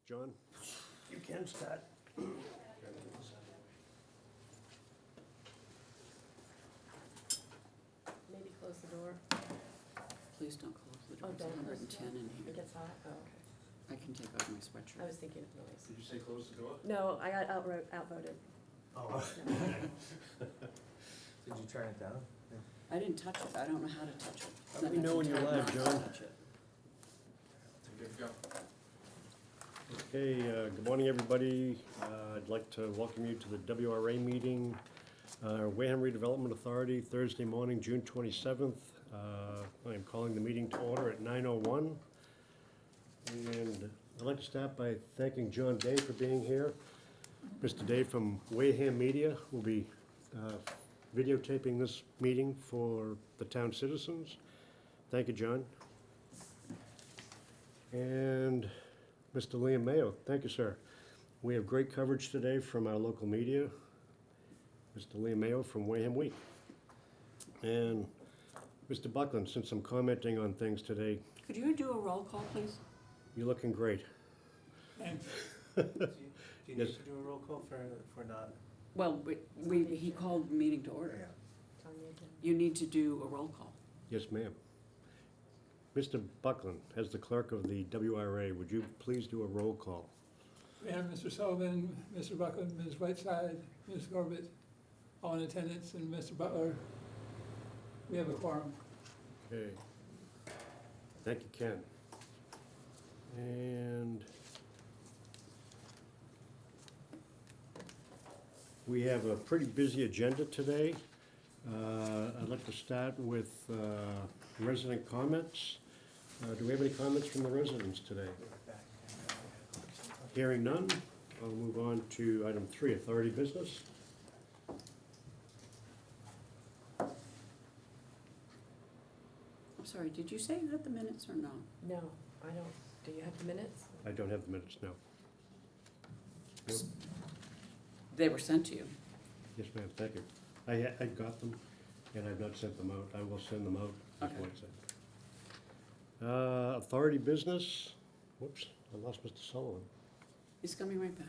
John, you can start. Maybe close the door. Please don't close the door, Oh, it's don't close 110 the door. in It here. gets hot? Oh, okay. I can take off my I sweatshirt. was thinking of noise. Did you say close the door? No, I got outvoted. Oh. Did you turn it down? I didn't touch it, I don't know how to touch it. Let me know when you're live, John. Touch it. Good to go. Okay, good morning, everybody. I'd like to welcome you to the WRA meeting, Wareham Redevelopment Authority, Thursday morning, June 27th. I am calling the meeting to order at 9:01. And I'd like to start by thanking John Day for being here. Mr. Day from Wareham Media will be videotaping this meeting for the town citizens. Thank you, John. And Mr. Liam Mayo, thank you, sir. We have great coverage today from our local media. Mr. Liam Mayo from Wareham Week. And Mr. Buckland, since I'm commenting on things today, Could you do a roll call, please? you're looking great. Do you need Yes. to do a roll call for not? Well, he called the meeting to order. It's on the agenda. You need to do a roll call. Yes, ma'am. Mr. Buckland, as the clerk of the WRA, would you please do a roll call? Mayor, Mr. Sullivan, Mr. Buckland, Ms. Whiteside, Ms. Corbett, all in attendance, and Mr. Butler. We have a quorum. Okay. Thank you, Ken. And we have a pretty busy agenda today. I'd like to start with resident comments. Do we have any comments from the residents today? Hearing none, I'll move on to item 3, authority business. I'm sorry, did you say you had the minutes or no? No, I don't. Do you have the minutes? I don't have the minutes now. No? They were sent to you. Yes, ma'am, thank you. I got them, and I've not sent them out. I will send them out Okay. before it's sent. Authority business, whoops, I lost Mr. Sullivan. He's coming right back.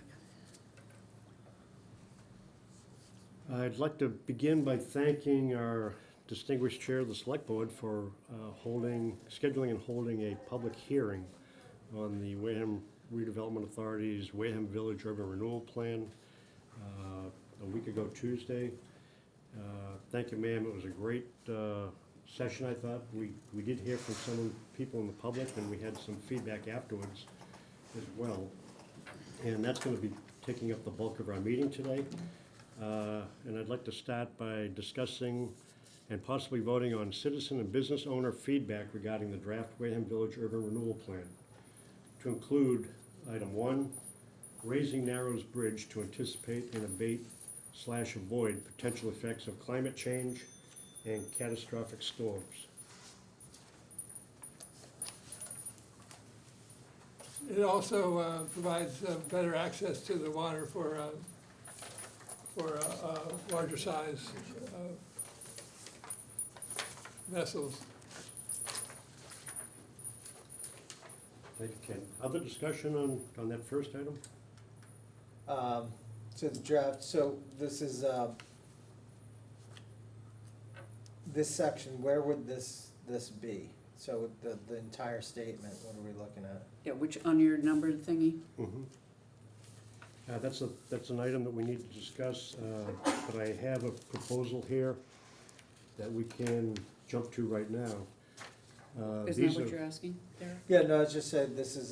I'd like to begin by thanking our distinguished chair of the select board for scheduling and holding a public hearing on the Wareham Redevelopment Authority's Wareham Village Urban Renewal Plan a week ago Tuesday. Thank you, ma'am. It was a great session, I thought. We did hear from some people in the public, and we had some feedback afterwards as well. And that's going to be taking up the bulk of our meeting today. And I'd like to start by discussing and possibly voting on citizen and business owner feedback regarding the draft Wareham Village Urban Renewal Plan. To include item 1, raising Narrows Bridge to anticipate and abate/avoid potential effects of climate change and catastrophic storms. It also provides better access to the water for larger size vessels. Thank you, Ken. Other discussion on that first item? So the draft, so this is, this section, where would this be? So the entire statement, what are we looking at? Yeah, which, on your numbered thingy? Mhm. That's an item that we need to discuss, but I have a proposal here that we can jump to right now. Isn't that These what are- you're asking, Derek? Yeah, no, I just said this is,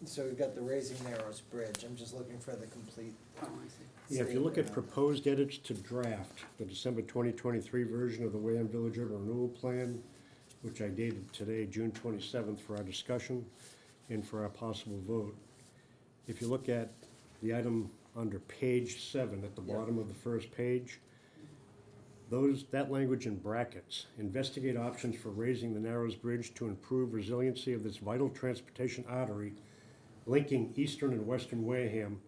so we've got the Raising Narrows Bridge. I'm just looking for the complete. Oh, I see. Yeah, if you look at statement. proposed edits to draft, the December 2023 version of the Wareham Village Urban Renewal Plan, which I dated today, June 27th, for our discussion and for our possible vote. If you look at the item under page 7 at the Yeah. bottom of the first page, that language in brackets, investigate options for raising the Narrows Bridge to improve resiliency of this vital transportation artery linking eastern and western Wareham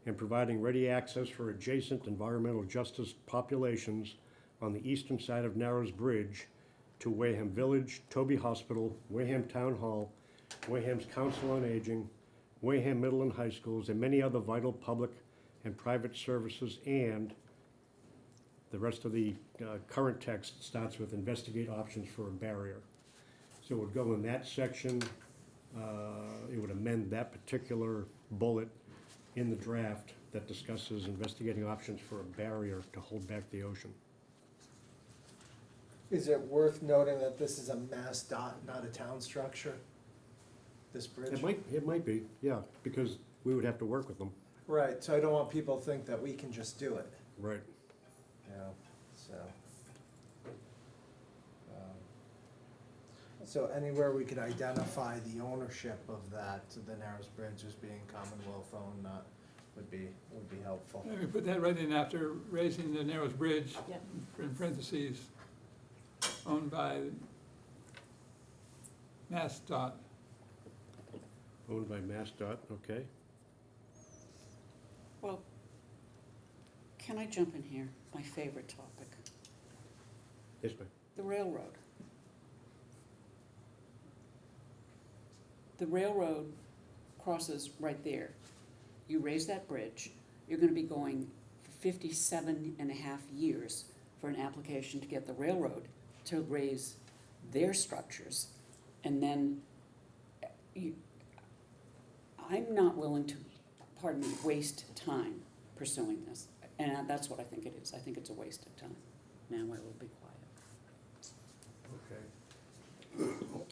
and providing ready access for adjacent environmental justice populations on the eastern side of Narrows Bridge to Wareham Village, Toby Hospital, Wareham Town Hall, Wareham's Council on Aging, Wareham Middle and High Schools, and many other vital public and private services, and the rest of the current text starts with investigate options for a barrier. So it would go in that section, it would amend that particular bullet in the draft that discusses investigating options for a barrier to hold back the ocean. Is it worth noting that this is a Mass dot, not a town structure? This bridge? It might be, yeah, because we would have to work with them. Right, so I don't want people to think that we can just do it, Right. you know, so. So anywhere we could identify the ownership of that, the Narrows Bridge as being Commonwealth owned, not, would be helpful. Let me put that right in after raising the Narrows Bridge, Yep. in parentheses, owned by MassDOT. Owned by MassDOT, okay. Well, can I jump in here? My favorite topic, Yes, ma'am. the railroad. The railroad crosses right there. You raise that bridge, you're gonna be going for 57.5 years for an application to get the railroad to raise their structures. And then I'm not willing to, pardon me, waste time pursuing this. And that's what I think it is. I think it's a waste of time. Now I will be quiet.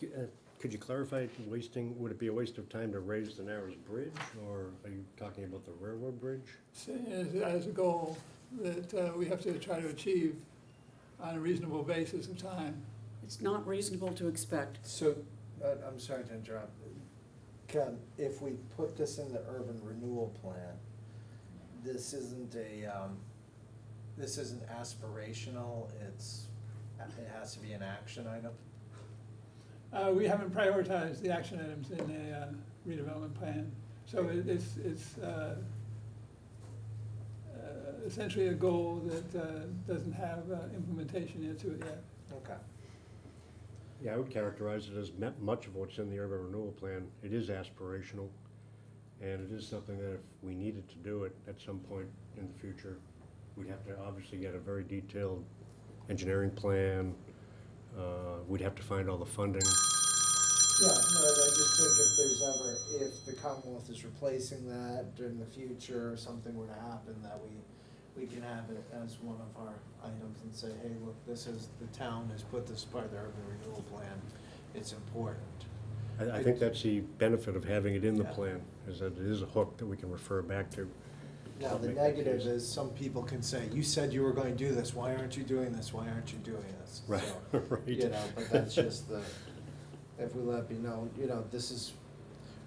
Okay. Could you clarify wasting, would it be a waste of time to raise the Narrows Bridge, or are you talking about the railroad bridge? As a goal that we have to try to achieve on a reasonable basis of time. It's not reasonable to expect. So, I'm sorry to interrupt. Ken, if we put this in the urban renewal plan, this isn't aspirational, it has to be an action item? We haven't prioritized the action items in the redevelopment plan, so it's essentially a goal that doesn't have implementation into it yet. Okay. Yeah, I would characterize it as much of what's in the urban renewal plan. It is aspirational, and it is something that if we needed to do it at some point in the future, we'd have to obviously get a very detailed engineering plan. We'd have to find all the funding. Yeah, no, I just think if the Commonwealth is replacing that in the future, or something were to happen, that we can have it as one of our items and say, hey, look, the town has put this part of the urban renewal plan, it's important. I think that's the benefit of having it in the Yeah. plan, is that it is a hook that we can refer back to. Now, the Make that negative case. is, some people can say, you said you were going to do this, why aren't you doing this, why aren't you doing this? Right, So, right. you know, but that's just if we let it be known, you know, this is,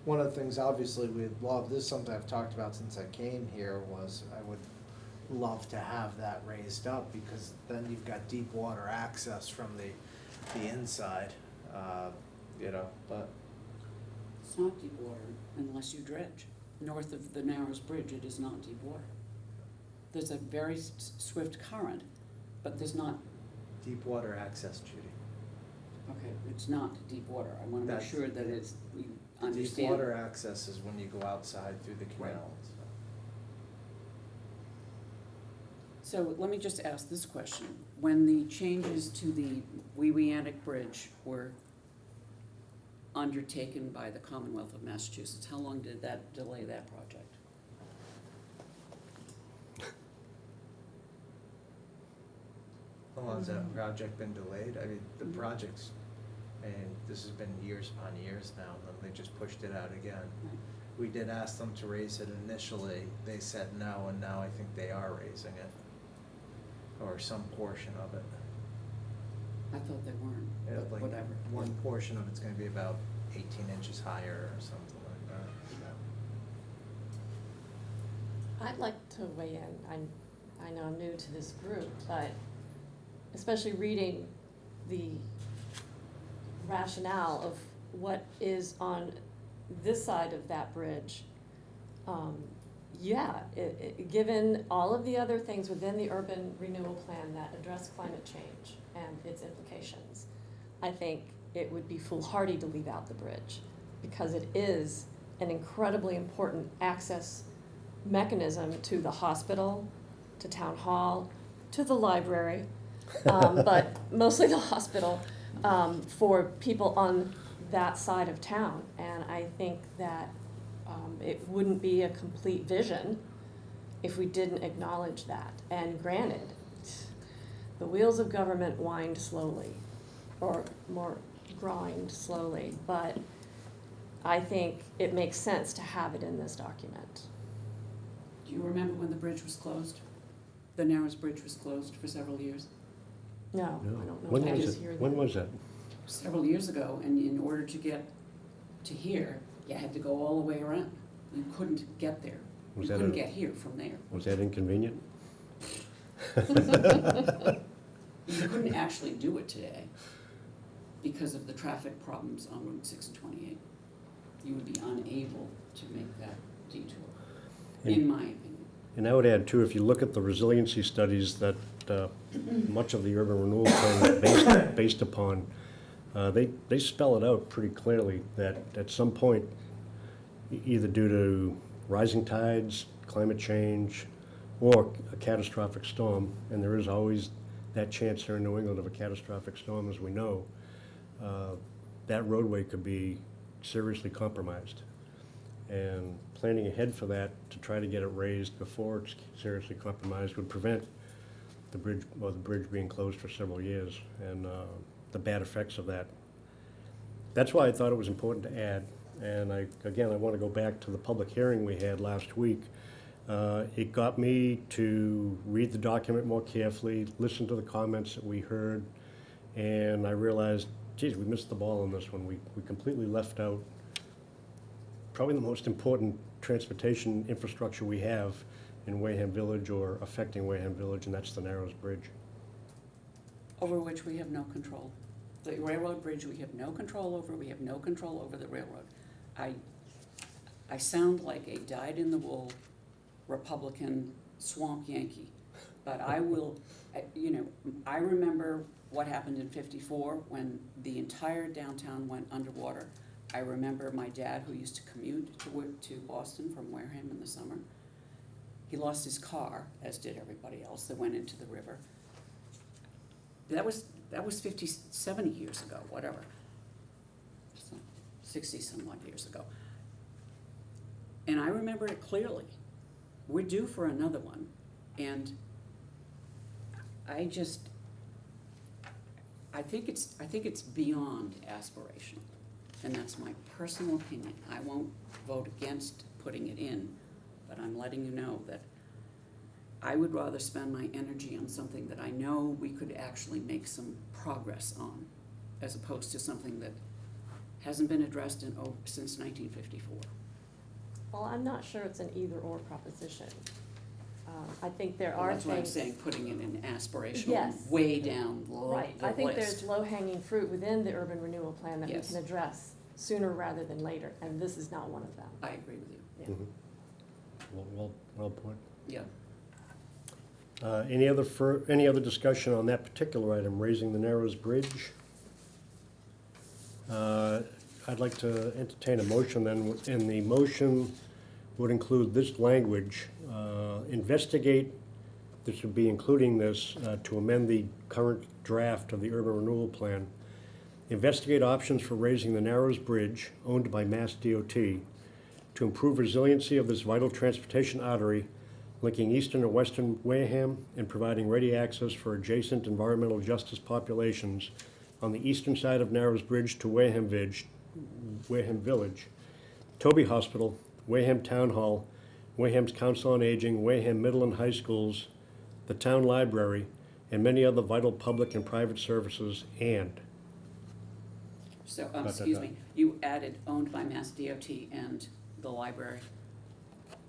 one of the things, obviously, we'd love, this is something I've talked about since I came here, was I would love to have that raised up, because then you've got deep water access from the inside, you know, but, It's not deep water unless you dredge. North of the Narrows Bridge, it is not deep water. There's a very swift current, but there's not, deep water access, Judy. okay, it's not deep water. I wanna make That's- sure that it's, we Deep understand. water access is when you go outside through the Right. canal. So let me just ask this question. When the changes to the Weweantic Bridge were undertaken by the Commonwealth of Massachusetts, how long did that delay that project? How long has that project been delayed? I mean, the project's, and this has been years upon years now, and then they just pushed it out again. Right. We did ask them to raise it initially, they said no, and now I think they are raising it. Or some portion of it. I thought they weren't, Yeah, but like, whatever. one portion of it's gonna be about 18 inches higher or something like that. I'd like to weigh in. I know I'm new to this group, but especially reading the rationale of what is on this side of that bridge, yeah, given all of the other things within the urban renewal plan that address climate change and its implications, I think it would be foolhardy to leave out the bridge, because it is an incredibly important access mechanism to the hospital, to town hall, to the library, but mostly the hospital, for people on that side of town. And I think that it wouldn't be a complete vision if we didn't acknowledge that. And granted, the wheels of government wind slowly, or more grind slowly, but I think it makes sense to have it in this document. Do you remember when the bridge was closed? The Narrows Bridge was closed for several years? No, I No. don't know. When if I was was it? here When then. was that? Several years ago, and in order to get to here, you had to go all the way around. You couldn't get there. You Was that couldn't a- get here from there. Was that inconvenient? You couldn't actually do it today because of the traffic problems on Route 6 and 28. You would be unable to make that detour, in my opinion. And I would add too, if you look at the resiliency studies that much of the urban renewal plan is based upon, they spell it out pretty clearly that at some point, either due to rising tides, climate change, or a catastrophic storm, and there is always that chance here in New England of a catastrophic storm, as we know, that roadway could be seriously compromised. And planning ahead for that to try to get it raised before it's seriously compromised would prevent the bridge being closed for several years and the bad effects of that. That's why I thought it was important to add. And I want to go back to the public hearing we had last week. It got me to read the document more carefully, listen to the comments that we heard, and I realized, geez, we missed the ball on this one. We completely left out probably the most important transportation infrastructure we have in Wareham Village or affecting Wareham Village, and that's the Narrows Bridge. Over which we have no control. The railroad bridge, we have no control over. We have no control over the railroad. I sound like a dyed-in-the-wool Republican swamp Yankee, but I will, I remember what happened in '54 when the entire downtown went underwater. I remember my dad, who used to commute to Boston from Wareham in the summer. He lost his car, as did everybody else that went into the river. That was 50, 70 years ago, whatever. 60 some odd years ago. And I remember it clearly. We're due for another one. And I think it's beyond aspirational. And that's my personal opinion. I won't vote against putting it in, but I'm letting you know that I would rather spend my energy on something that I know we could actually make some progress on, as opposed to something that hasn't been addressed since 1954. Well, I'm not sure it's an either-or proposition. I think there are That's things. why I'm saying putting it in aspirational, Yes. way down the Right, the I think list. there's low-hanging fruit within the urban renewal plan that we Yes. can address sooner rather than later, and this is not one of them. I agree with you, Yeah. Well put. yeah. Any other discussion on that particular item, raising the Narrows Bridge? I'd like to entertain a motion then, and the motion would include this language, investigate, this would be including this, to amend the current draft of the urban renewal plan. Investigate options for raising the Narrows Bridge, owned by Mass DOT, to improve resiliency of this vital transportation artery linking eastern and western Wareham and providing ready access for adjacent environmental justice populations on the eastern side of Narrows Bridge to Wareham Village, Toby Hospital, Wareham Town Hall, Wareham's Council on Aging, Wareham Middle and High Schools, the Town Library, and many other vital public and private services, and. So, da, excuse da. me, you added owned by Mass DOT and the library.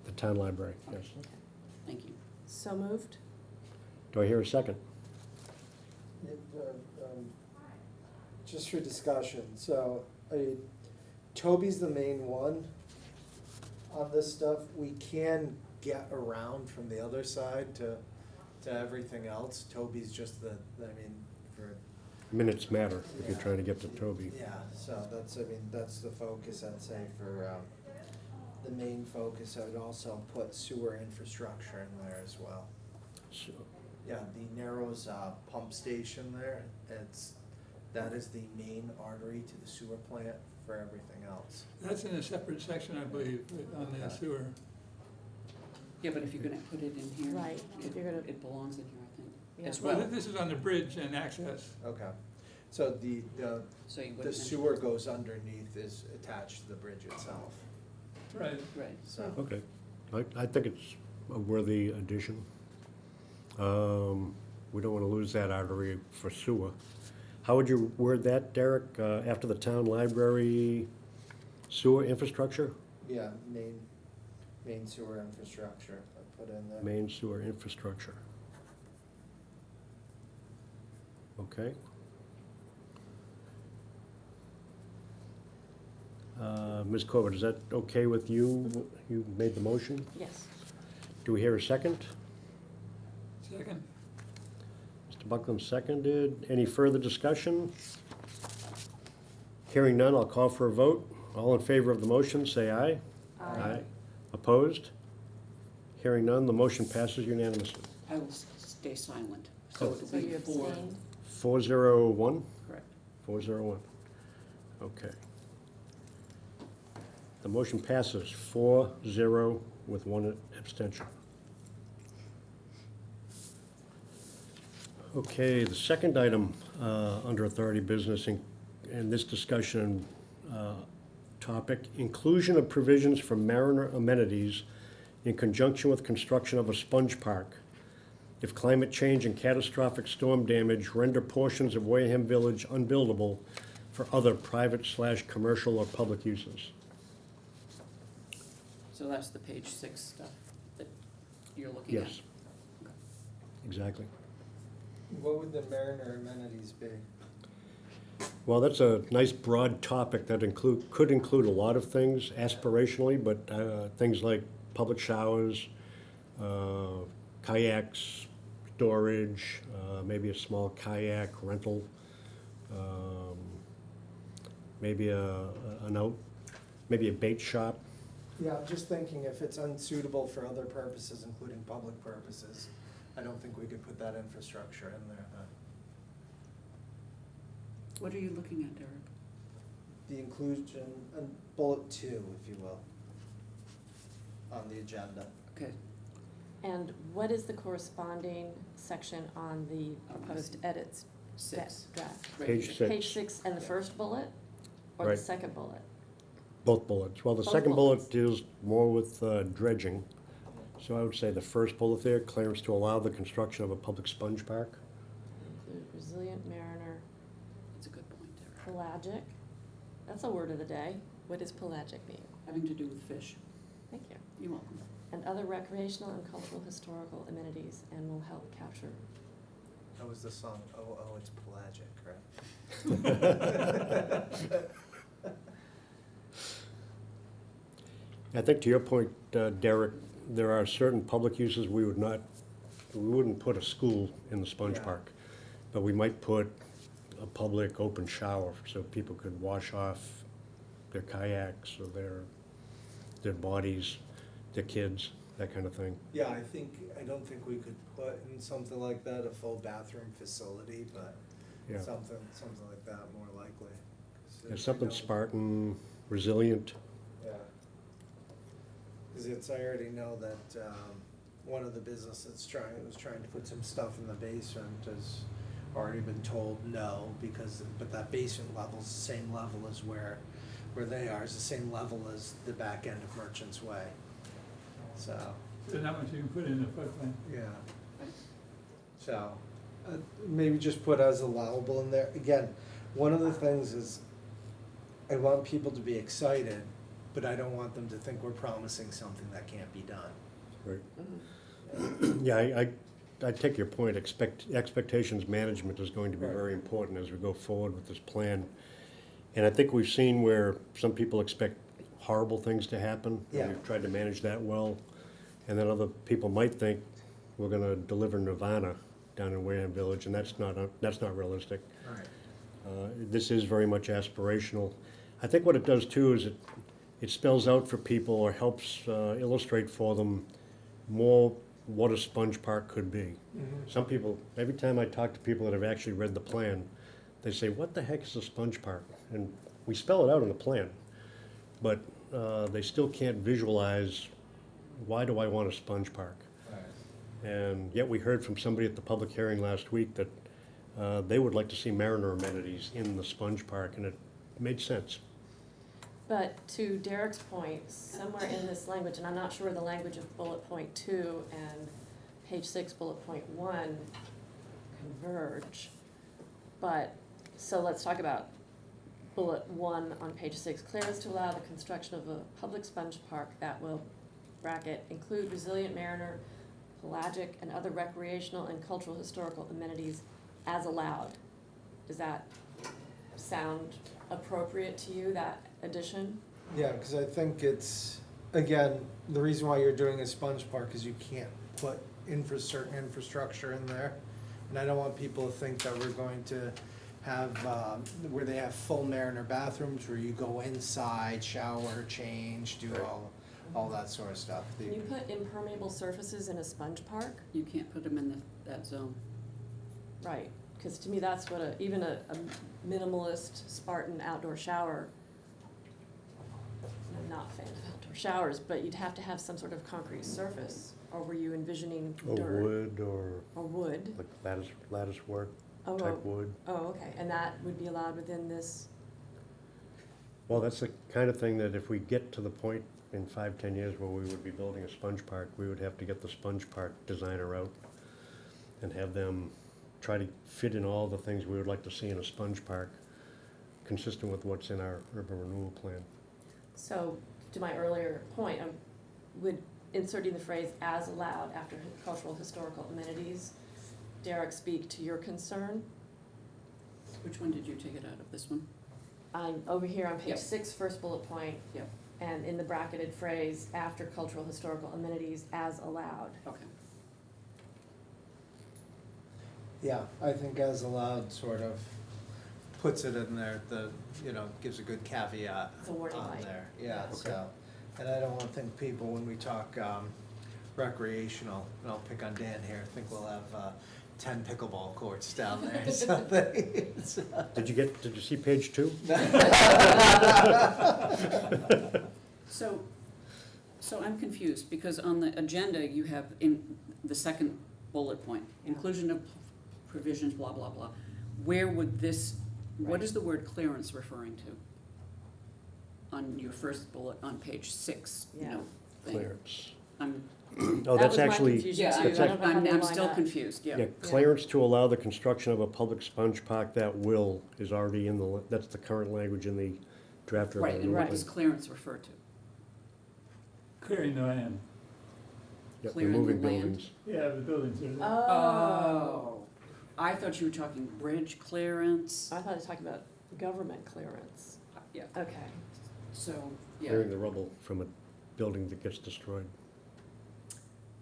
The Town Library, yes. Thank you. So moved? Do I hear a second? Just for discussion, so Toby's the main one on this stuff. We can get around from the other side to everything else. Toby's just for, Minutes matter if you're trying to get to Toby. yeah, so that's the focus, I'd say, the main focus, I would also put sewer infrastructure in there as well. So, Yeah, the Narrows pump station there, that is the main artery to the sewer plant for everything else. That's in a separate section, I believe, on the Okay. sewer. Yeah, but if you're gonna put it in here. Right, if you're gonna- It belongs in here, I think, Yeah. as Well, well. this is on the bridge and access. Okay, so the So you the wouldn't. sewer goes underneath, is attached to the bridge itself, Right. Right. so. okay, I think it's a worthy addition. We don't want to lose that artery for sewer. How would you word that, Derek, after the town library sewer infrastructure? Yeah, main sewer infrastructure, I put in there. Main sewer infrastructure. Okay. Ms. Corbett, is that okay with you? You made the motion? Yes. Do we hear a second? Second. Mr. Buckland seconded. Any further discussion? Hearing none, I'll call for a vote. All in favor of the motion, say aye. Opposed? Hearing none, the motion passes unanimously. I will stay silent, Oh. so it'll So you be four. abstained? 401? Correct. 401. Okay. The motion passes 4-0 with one abstention. Okay, the second item under authority business in this discussion topic, inclusion of provisions for mariner amenities in conjunction with construction of a sponge park. If climate change and catastrophic storm damage render portions of Wareham Village unbuildable for other private/commercial or public uses. So that's the page 6 stuff that you're looking at? Yes. Exactly. What would the Mariner amenities be? Well, that's a nice broad topic that could include a lot of things aspirationally, but things like public showers, kayaks, storage, maybe a small kayak rental, maybe maybe a bait shop. Yeah, I'm just thinking if it's unsuitable for other purposes, including public purposes, I don't think we could put that infrastructure in there, but What are you looking at, Derek? the inclusion, bullet 2, if you will, on the agenda. Okay, And what is the corresponding section on the proposed edits? 6. Draft. Right Page here. 6. Page 6 and the first bullet, or the Right. second bullet? Both bullets. Well, the Both second bullets. bullet deals more with dredging. So I would say the first bullet there, clearance to allow the construction of a public sponge park. Include resilient mariner, That's a good point, Derek. pelagic, that's a word of the day. What does pelagic mean? Having to do with fish. Thank you. You're welcome. And other recreational and cultural historical amenities, and will help capture. That was the song, Oh, Oh, It's Pelagic, right? I think to your point, Derek, there are certain public uses we wouldn't put a school in the sponge Yeah. park. But we might put a public open shower so people could wash off their kayaks or their bodies, their kids, that kind of thing. Yeah, I don't think we could put in something like that, a full bathroom facility, but Yeah. something like that more likely. There's something Spartan, resilient. Yeah. Cause I already know that, one of the businesses was trying to put some stuff in the basement has already been told no, but that basement level's the same level as where they are, is the same level as the back end of Merchant's Way. So, There's not much you can put in the floodplain. yeah. So, maybe just put as allowable in there. Again, one of the things is, I want people to be excited, but I don't want them to think we're promising something that can't be done. Right. Mm-hmm. Yeah, I take your point. Expectations management is going to be Right. very important as we go forward with this plan. And I think we've seen where some people expect horrible things to happen. and Yeah. We've tried to manage that well. And then other people might think we're gonna deliver nirvana down in Wareham Village, and that's not realistic. Right. This is very much aspirational. I think what it does too is it spells out for people or helps illustrate for them more what a sponge park could be. Some people, every time I talk to people that have actually read the plan, they say, what the heck is a sponge park? And we spell it out in the plan, but they still can't visualize, why do I want a sponge park? And yet we heard from somebody at the public hearing last week that they would like to see mariner amenities in the sponge park, and it made sense. But to Derek's point, somewhere in this language, and I'm not sure the language of bullet point 2 and page 6 bullet point 1 converge. But, so let's talk about bullet 1 on page 6. Clearance to allow the construction of a public sponge park that will, bracket, include resilient mariner, pelagic, and other recreational and cultural historical amenities as allowed. Does that sound appropriate to you, that addition? Yeah, because I think it's, again, the reason why you're doing a sponge park is you can't put certain infrastructure in there. And I don't want people to think that we're going to have, where they have full mariner bathrooms where you go inside, shower, change, do all that sort of stuff. Can you put impermeable surfaces in a sponge park? You can't put them in that zone. Right, because to me, that's what even a minimalist Spartan outdoor shower, I'm not a fan of outdoor showers, but you'd have to have some sort of concrete surface, or were you envisioning Or dirt? wood, or Or wood? like lattice work Oh, type wood. oh, okay, and that would be allowed within this, Well, that's the kind of thing that if we get to the point in 5-10 years where we would be building a sponge park, we would have to get the sponge park designer out and have them try to fit in all the things we would like to see in a sponge park, consistent with what's in our urban renewal plan. so, to my earlier point, would inserting the phrase "as allowed" after cultural historical amenities, Derek, speak to your concern? Which one did you take it out of, this one? I'm over here on page Yep. 6, first bullet point. Yep. And in the bracketed phrase, after cultural historical amenities as allowed. Okay. Yeah, I think as allowed sort of puts it in there, gives a good caveat It's a warning on light. there. Yeah, Okay. so, and I don't want to think people, when we talk recreational, and I'll pick on Dan here, think we'll have 10 pickleball courts down there or something. So- Did you see page 2? So I'm confused, because on the agenda, you have in the second bullet point, Yeah. inclusion of provisions, blah, blah, blah. Where would this, what is the word clearance referring to? On your first bullet, on page 6, Yeah. thing. Clearance. I'm, Oh, That that's was my actually, confusion yeah, too. that's I don't know how I'm they line still up. confused, yeah, yeah. clearance to allow the construction of a public sponge park that will is already in that's the current language in the draft urban Right, and renewal what plan. does clearance refer to? Clearing the land. Yep, clearing the removing land? buildings. Yeah, the buildings are. Oh. I thought you were talking bridge clearance. I thought I was talking about government clearance. Yeah, Okay. so, yeah. Clearing the rubble from a building that gets destroyed.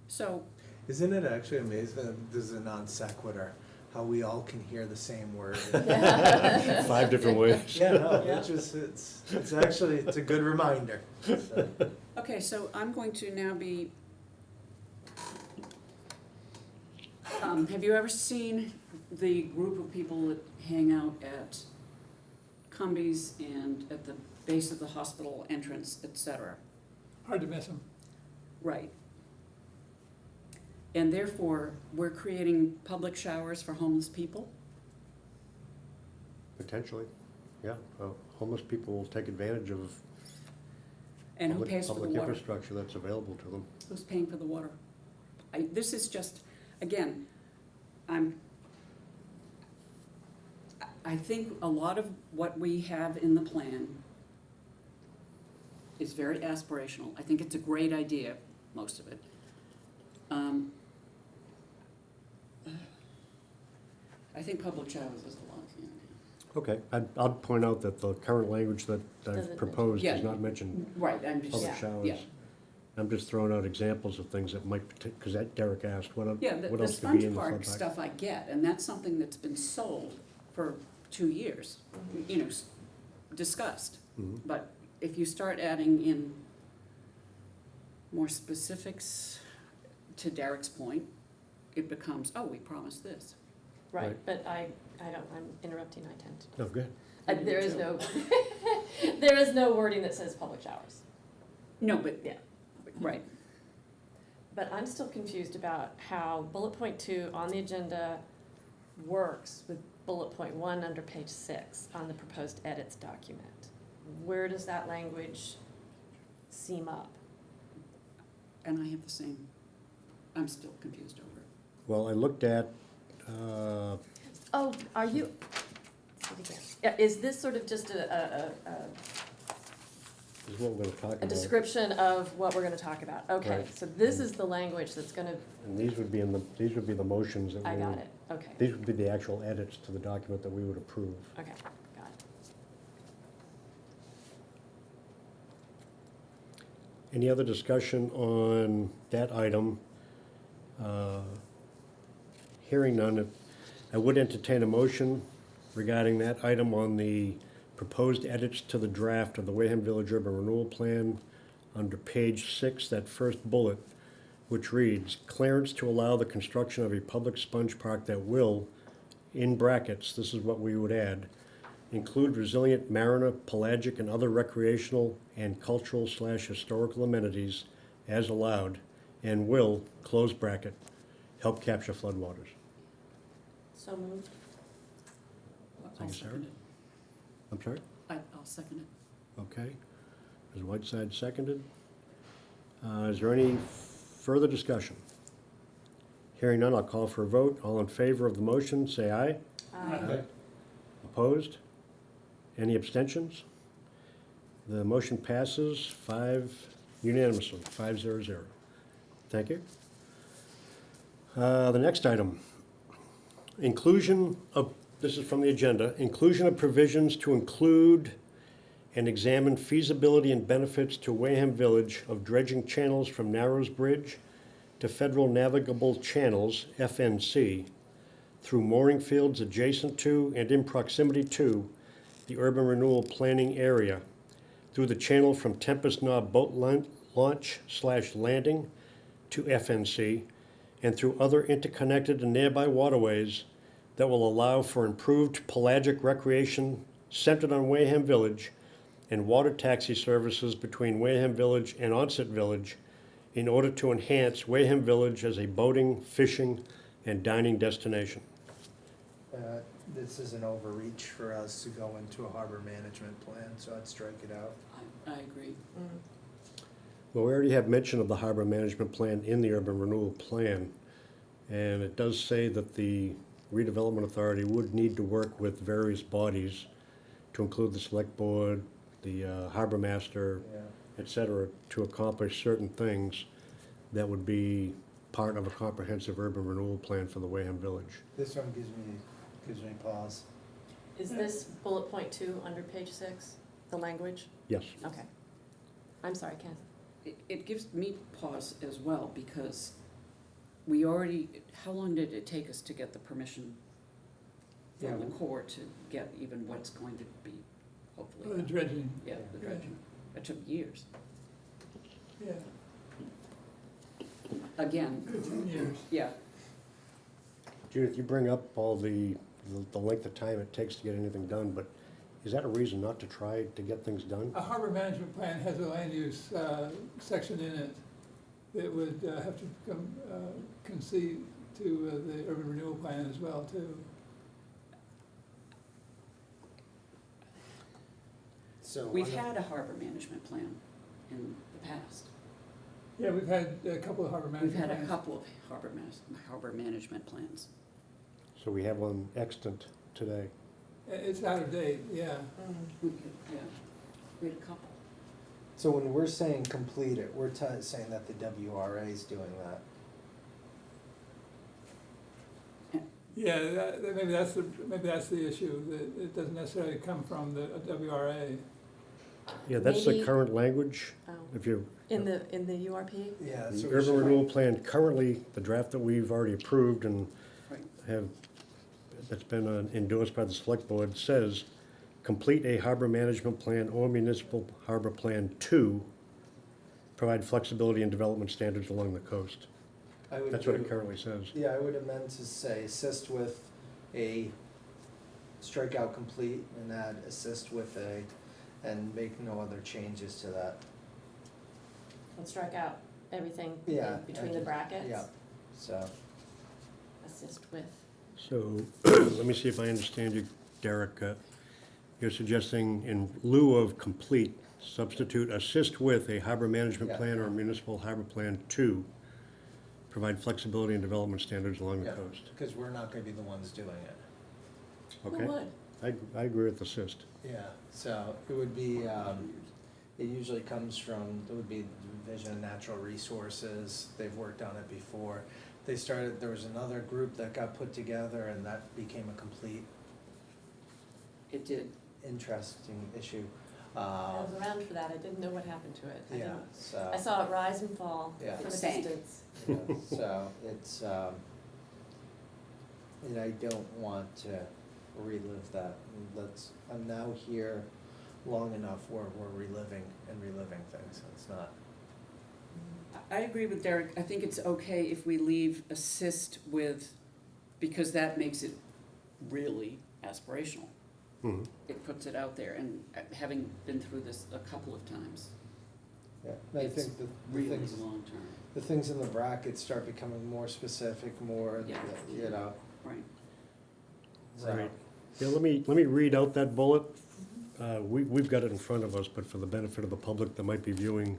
So, Isn't it actually amazing, this is a non sequitur, how we all can hear the same word? 5 different ways. Yeah, no, Yeah. it's actually, it's a good reminder. So, okay, so I'm going to now be, have you ever seen the group of people that hang out at Cumbies and at the base of the hospital entrance, et cetera? Hard to miss them. Right. And therefore, we're creating public showers for homeless people? Potentially, yeah. Homeless people will take advantage of And who public, pays for the public water? infrastructure that's available to them. Who's paying for the water? This is just, again, I think a lot of what we have in the plan is very aspirational. I think it's a great idea, most of it. I think public showers is a lot, yeah. Okay, I'll point out that the current language that Doesn't I've proposed mention- does not mention Right, I'm just, public Yeah. showers. yeah. I'm just throwing out examples of things that might, because Derek asked, what Yeah, the else could sponge be in the park flood park? stuff I get, and that's something that's been sold for 2 years, discussed. Mhm. But if you start adding in more specifics, to Derek's point, it becomes, oh, we promised this. Right, Right. but I'm interrupting, I tend to. No, good. There is no, there is no wording that says public showers. No, but, Yeah. right, But I'm still confused about how bullet point 2 on the agenda works with bullet point 1 under page 6 on the proposed edits document. Where does that language seam up? and I have the same, I'm still confused over it. Well, I looked at, Oh, are you, say it again. Yeah, is this sort of just this is what we're gonna talk a about. description of what we're gonna talk about? Okay, Right. so this is the language that's gonna, And these would be these would be the motions that we. I got would- it, okay, These would be the actual edits to the document that we would approve. okay, got it. Any other discussion on that item? Hearing none, I would entertain a motion regarding that item on the proposed edits to the draft of the Wareham Village Urban Renewal Plan under page 6, that first bullet, which reads, clearance to allow the construction of a public sponge park that will, in brackets, this is what we would add, include resilient marina, pelagic, and other recreational and cultural/historical amenities as allowed, and will, close bracket, help capture floodwaters. So moved. I'll Thank you, Sarah. second it. I'm sorry? I'll second it. Okay. Ms. Whiteside seconded. Is there any further discussion? Hearing none, I'll call for a vote. All in favor of the motion, say aye. Aye. Opposed? Any abstentions? The motion passes unanimously, 5-0-0. Thank you. The next item, inclusion of, this is from the agenda, inclusion of provisions to include and examine feasibility and benefits to Wareham Village of dredging channels from Narrows Bridge to Federal Navigable Channels, FNC, through mooring fields adjacent to and in proximity to the urban renewal planning area, through the channel from Tempest Knob Boat Launch/Landing to FNC, and through other interconnected and nearby waterways that will allow for improved pelagic recreation centered on Wareham Village and water taxi services between Wareham Village and Onset Village in order to enhance Wareham Village as a boating, fishing, and dining destination. This is an overreach for us to go into a harbor management plan, so I'd strike it out. I agree. Well, we already have mention of the harbor management plan in the urban renewal plan. And it does say that the redevelopment authority would need to work with various bodies to include the select board, the harbor master, Yeah. et cetera, to accomplish certain things that would be part of a comprehensive urban renewal plan for the Wareham Village. This one gives me pause. Is this bullet point 2 under page 6, the language? Yes. Okay. I'm sorry, Ken. It gives me pause as well, because we already, how long did it take us to get the permission from the Yeah. Corps to get even what's going to be, The hopefully, dredging, yeah, the dredging? It took years. yeah, Again, 15 years. yeah, Judith, you bring up all the length of time it takes to get anything done, but is that a reason not to try to get things done? A harbor management plan has a land use section in it that would have to concede to the urban renewal plan as well, too. So we've had a harbor management plan in the past. Yeah, we've had a couple of harbor We've management had plans. a couple of harbor management plans. So we have one extant today. It's out of date, yeah. We could, yeah, we had a couple. So when we're saying complete it, we're saying that the WRA is doing that. Yeah, maybe that's the issue, that it doesn't necessarily come from the WRA. Yeah, that's the Maybe- current language. Oh. If you, In the URP? Yeah. the so we urban should- renewal plan currently, the draft that we've already approved and Right. have, that's been endorsed by the select board, says complete a harbor management plan or municipal harbor plan to provide flexibility and development standards along the coast. I would That's what it do- currently says. Yeah, I would amend to say assist with a, strike out complete and add assist with a, and make no other changes to that. And strike out everything Yeah, between the brackets. Yeah, so, Assist with. So, let me see if I understand you, Derek. You're suggesting in lieu of complete, substitute assist with a harbor management Yeah. plan or municipal harbor plan to provide flexibility and development standards along the yeah, coast. because we're not gonna be the ones doing it. Okay? Who would? I agree with assist. Yeah, so it would be, it usually comes from, it would be the Division of Natural Resources, they've worked on it before. They started, there was another group that got put together and that became a complete It did. interesting issue. I was around for that, I didn't know what happened to it. I Yeah, didn't- so. I saw it rise and fall Yeah. from a It sank. distance. Yeah, so it's, and I don't want to relive that. I'm now here long enough where we're reliving things, it's not. I agree with Derek. I think it's okay if we leave assist with, because that makes it really aspirational. Mhm. It puts it out there, and having been through this a couple of times, Yeah, and I it's think the really things, long-term, the things in the brackets start becoming more specific, more, Yeah. you know. right? So- Right. Yeah, let me read out that bullet. We've got it in front of us, but for the benefit of the public that might be viewing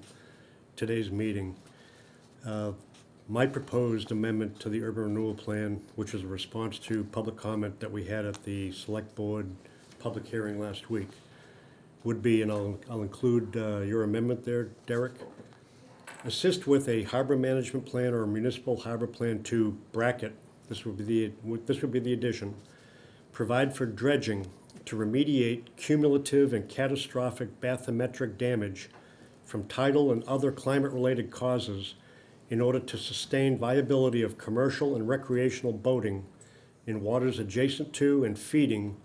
today's meeting, my proposed amendment to the urban renewal plan, which is a response to public comment that we had at the select board public hearing last week, would be, and I'll include your amendment there, Derek. Assist with a harbor management plan or a municipal harbor plan to bracket, this would be the addition, provide for dredging to remediate cumulative and catastrophic bathymetric damage from tidal and other climate-related causes in order to sustain viability of commercial and recreational boating in waters adjacent to and feeding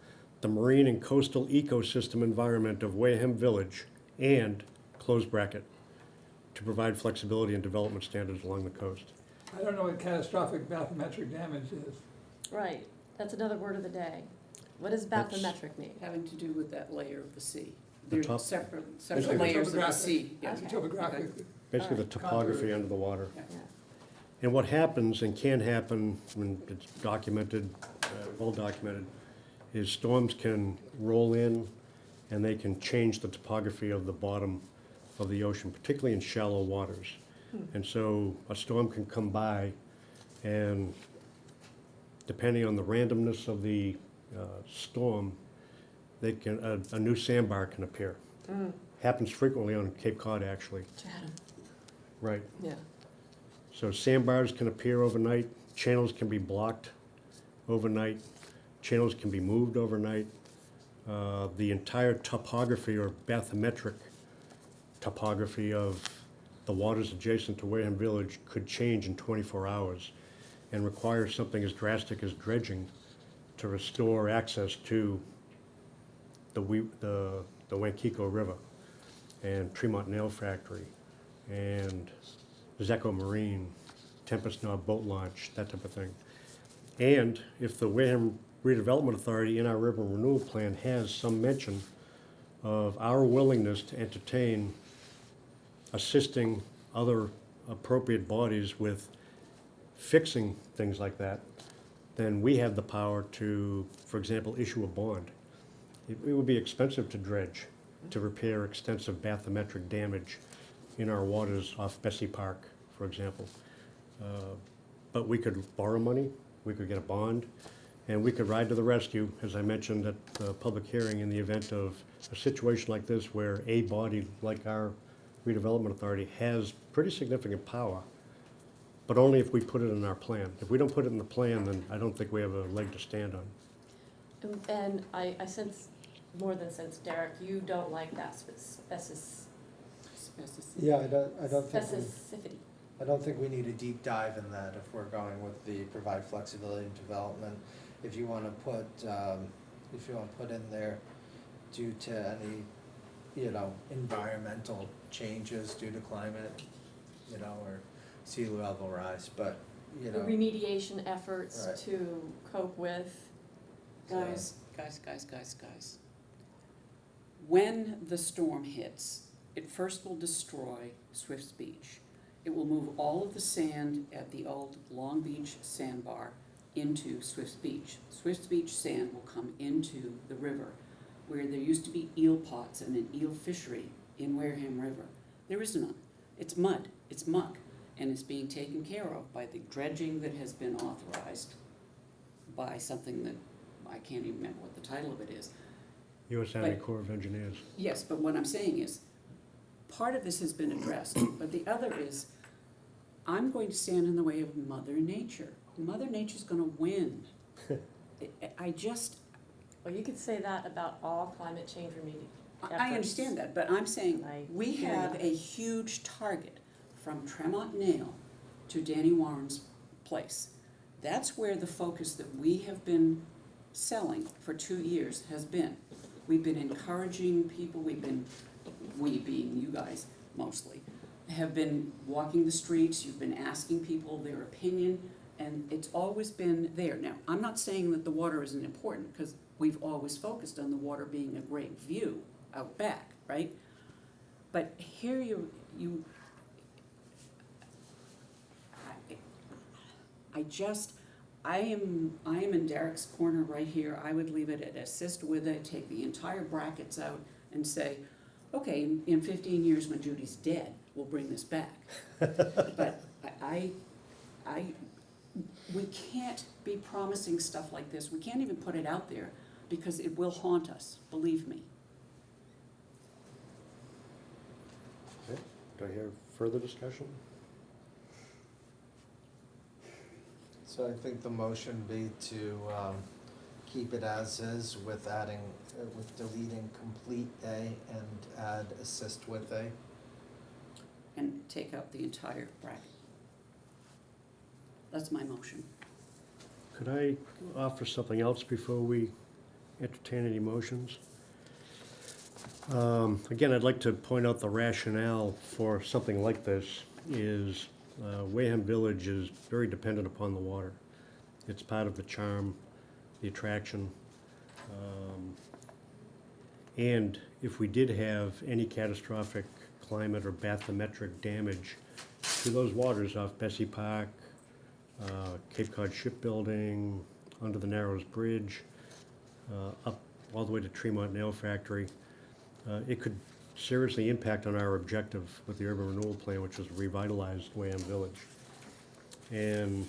the marine and coastal ecosystem environment of Wareham Village and, close bracket, to provide flexibility and development standards along the coast. I don't know what catastrophic bathymetric damage is. Right, that's another word of the day. What does That's- bathymetric mean? Having to do with that layer of the sea. The They're top- separate It's like separate a layers of the topographic- sea. Yeah. It's a Okay. topographic, Basically, the Alright. topography Contours. under the water. Yeah. And what happens and can happen, when it's documented, well documented, is storms can roll in and they can change the topography of the bottom of the ocean, particularly in shallow waters. And so a storm can come by and depending on the randomness of the storm, they can, a new sandbar can appear. Happens frequently on Cape Cod, actually. Chatham, Right. yeah. So sandbars can appear overnight, channels can be blocked overnight, channels can be moved overnight. The entire topography or bathymetric topography of the waters adjacent to Wareham Village could change in 24 hours and require something as drastic as dredging to restore access to the Wankiko River and Tremont Nail Factory and Zeco Marine, Tempest Knob Boat Launch, that type of thing. And if the Wareham Redevelopment Authority in our urban renewal plan has some mention of our willingness to entertain assisting other appropriate bodies with fixing things like that, then we have the power to, for example, issue a bond. It would be expensive to dredge, to repair extensive bathymetric damage in our waters off Bessie Park, for example. But we could borrow money, we could get a bond, and we could ride to the rescue, as I mentioned at the public hearing, in the event of a situation like this where a body like our redevelopment authority has pretty significant power, but only if we put it in our plan. If we don't put it in the plan, then I don't think we have a leg to stand on. And I sense, more than sense, Derek, you don't like that Specificity. Yeah, I don't think we need a deep dive in that if we're going with the provide flexibility and development. If you wanna put in there, due to any, environmental changes due to climate, or sea level rise, but, The remediation efforts Right. to cope with. Guys. When the storm hits, it first will destroy Swift's Beach. It will move all of the sand at the old Long Beach sandbar into Swift's Beach. Swift's Beach sand will come into the river, where there used to be eel pots and an eel fishery in Wareham River. There is none. It's mud, it's muck, and it's being taken care of by the dredging that has been authorized by something that, I can't even remember what the title of it is. US Army But- Corps of Engineers. Yes, but what I'm saying is, part of this has been addressed, but the other is, I'm going to stand in the way of Mother Nature. Mother Nature's gonna win. I just, Well, you could say that about all climate change efforts. I understand that, but I'm saying, I we hear have you. a huge target from Tremont Nail to Danny Warren's place. That's where the focus that we have been selling for 2 years has been. We've been encouraging people, we being you guys mostly, have been walking the streets, you've been asking people their opinion, and it's always been there. Now, I'm not saying that the water isn't important, because we've always focused on the water being a great view out back, right? But here I am in Derek's corner right here. I would leave it at assist with it, take the entire brackets out and say, okay, in 15 years when Judy's dead, we'll bring this back. But we can't be promising stuff like this. We can't even put it out there because it will haunt us, believe me. Okay. Do I hear further discussion? So I think the motion be to keep it as is with adding, with deleting complete A and add assist with A. And take out the entire bracket. That's my motion. Could I offer something else before we entertain any motions? Again, I'd like to point out the rationale for something like this is Wareham Village is very dependent upon the water. It's part of the charm, the attraction. And if we did have any catastrophic climate or bathymetric damage to those waters off Bessie Park, Cape Cod Shipbuilding, under the Narrows Bridge, up all the way to Tremont Nail Factory, it could seriously impact on our objective with the urban renewal plan, which is revitalized Wareham Village. And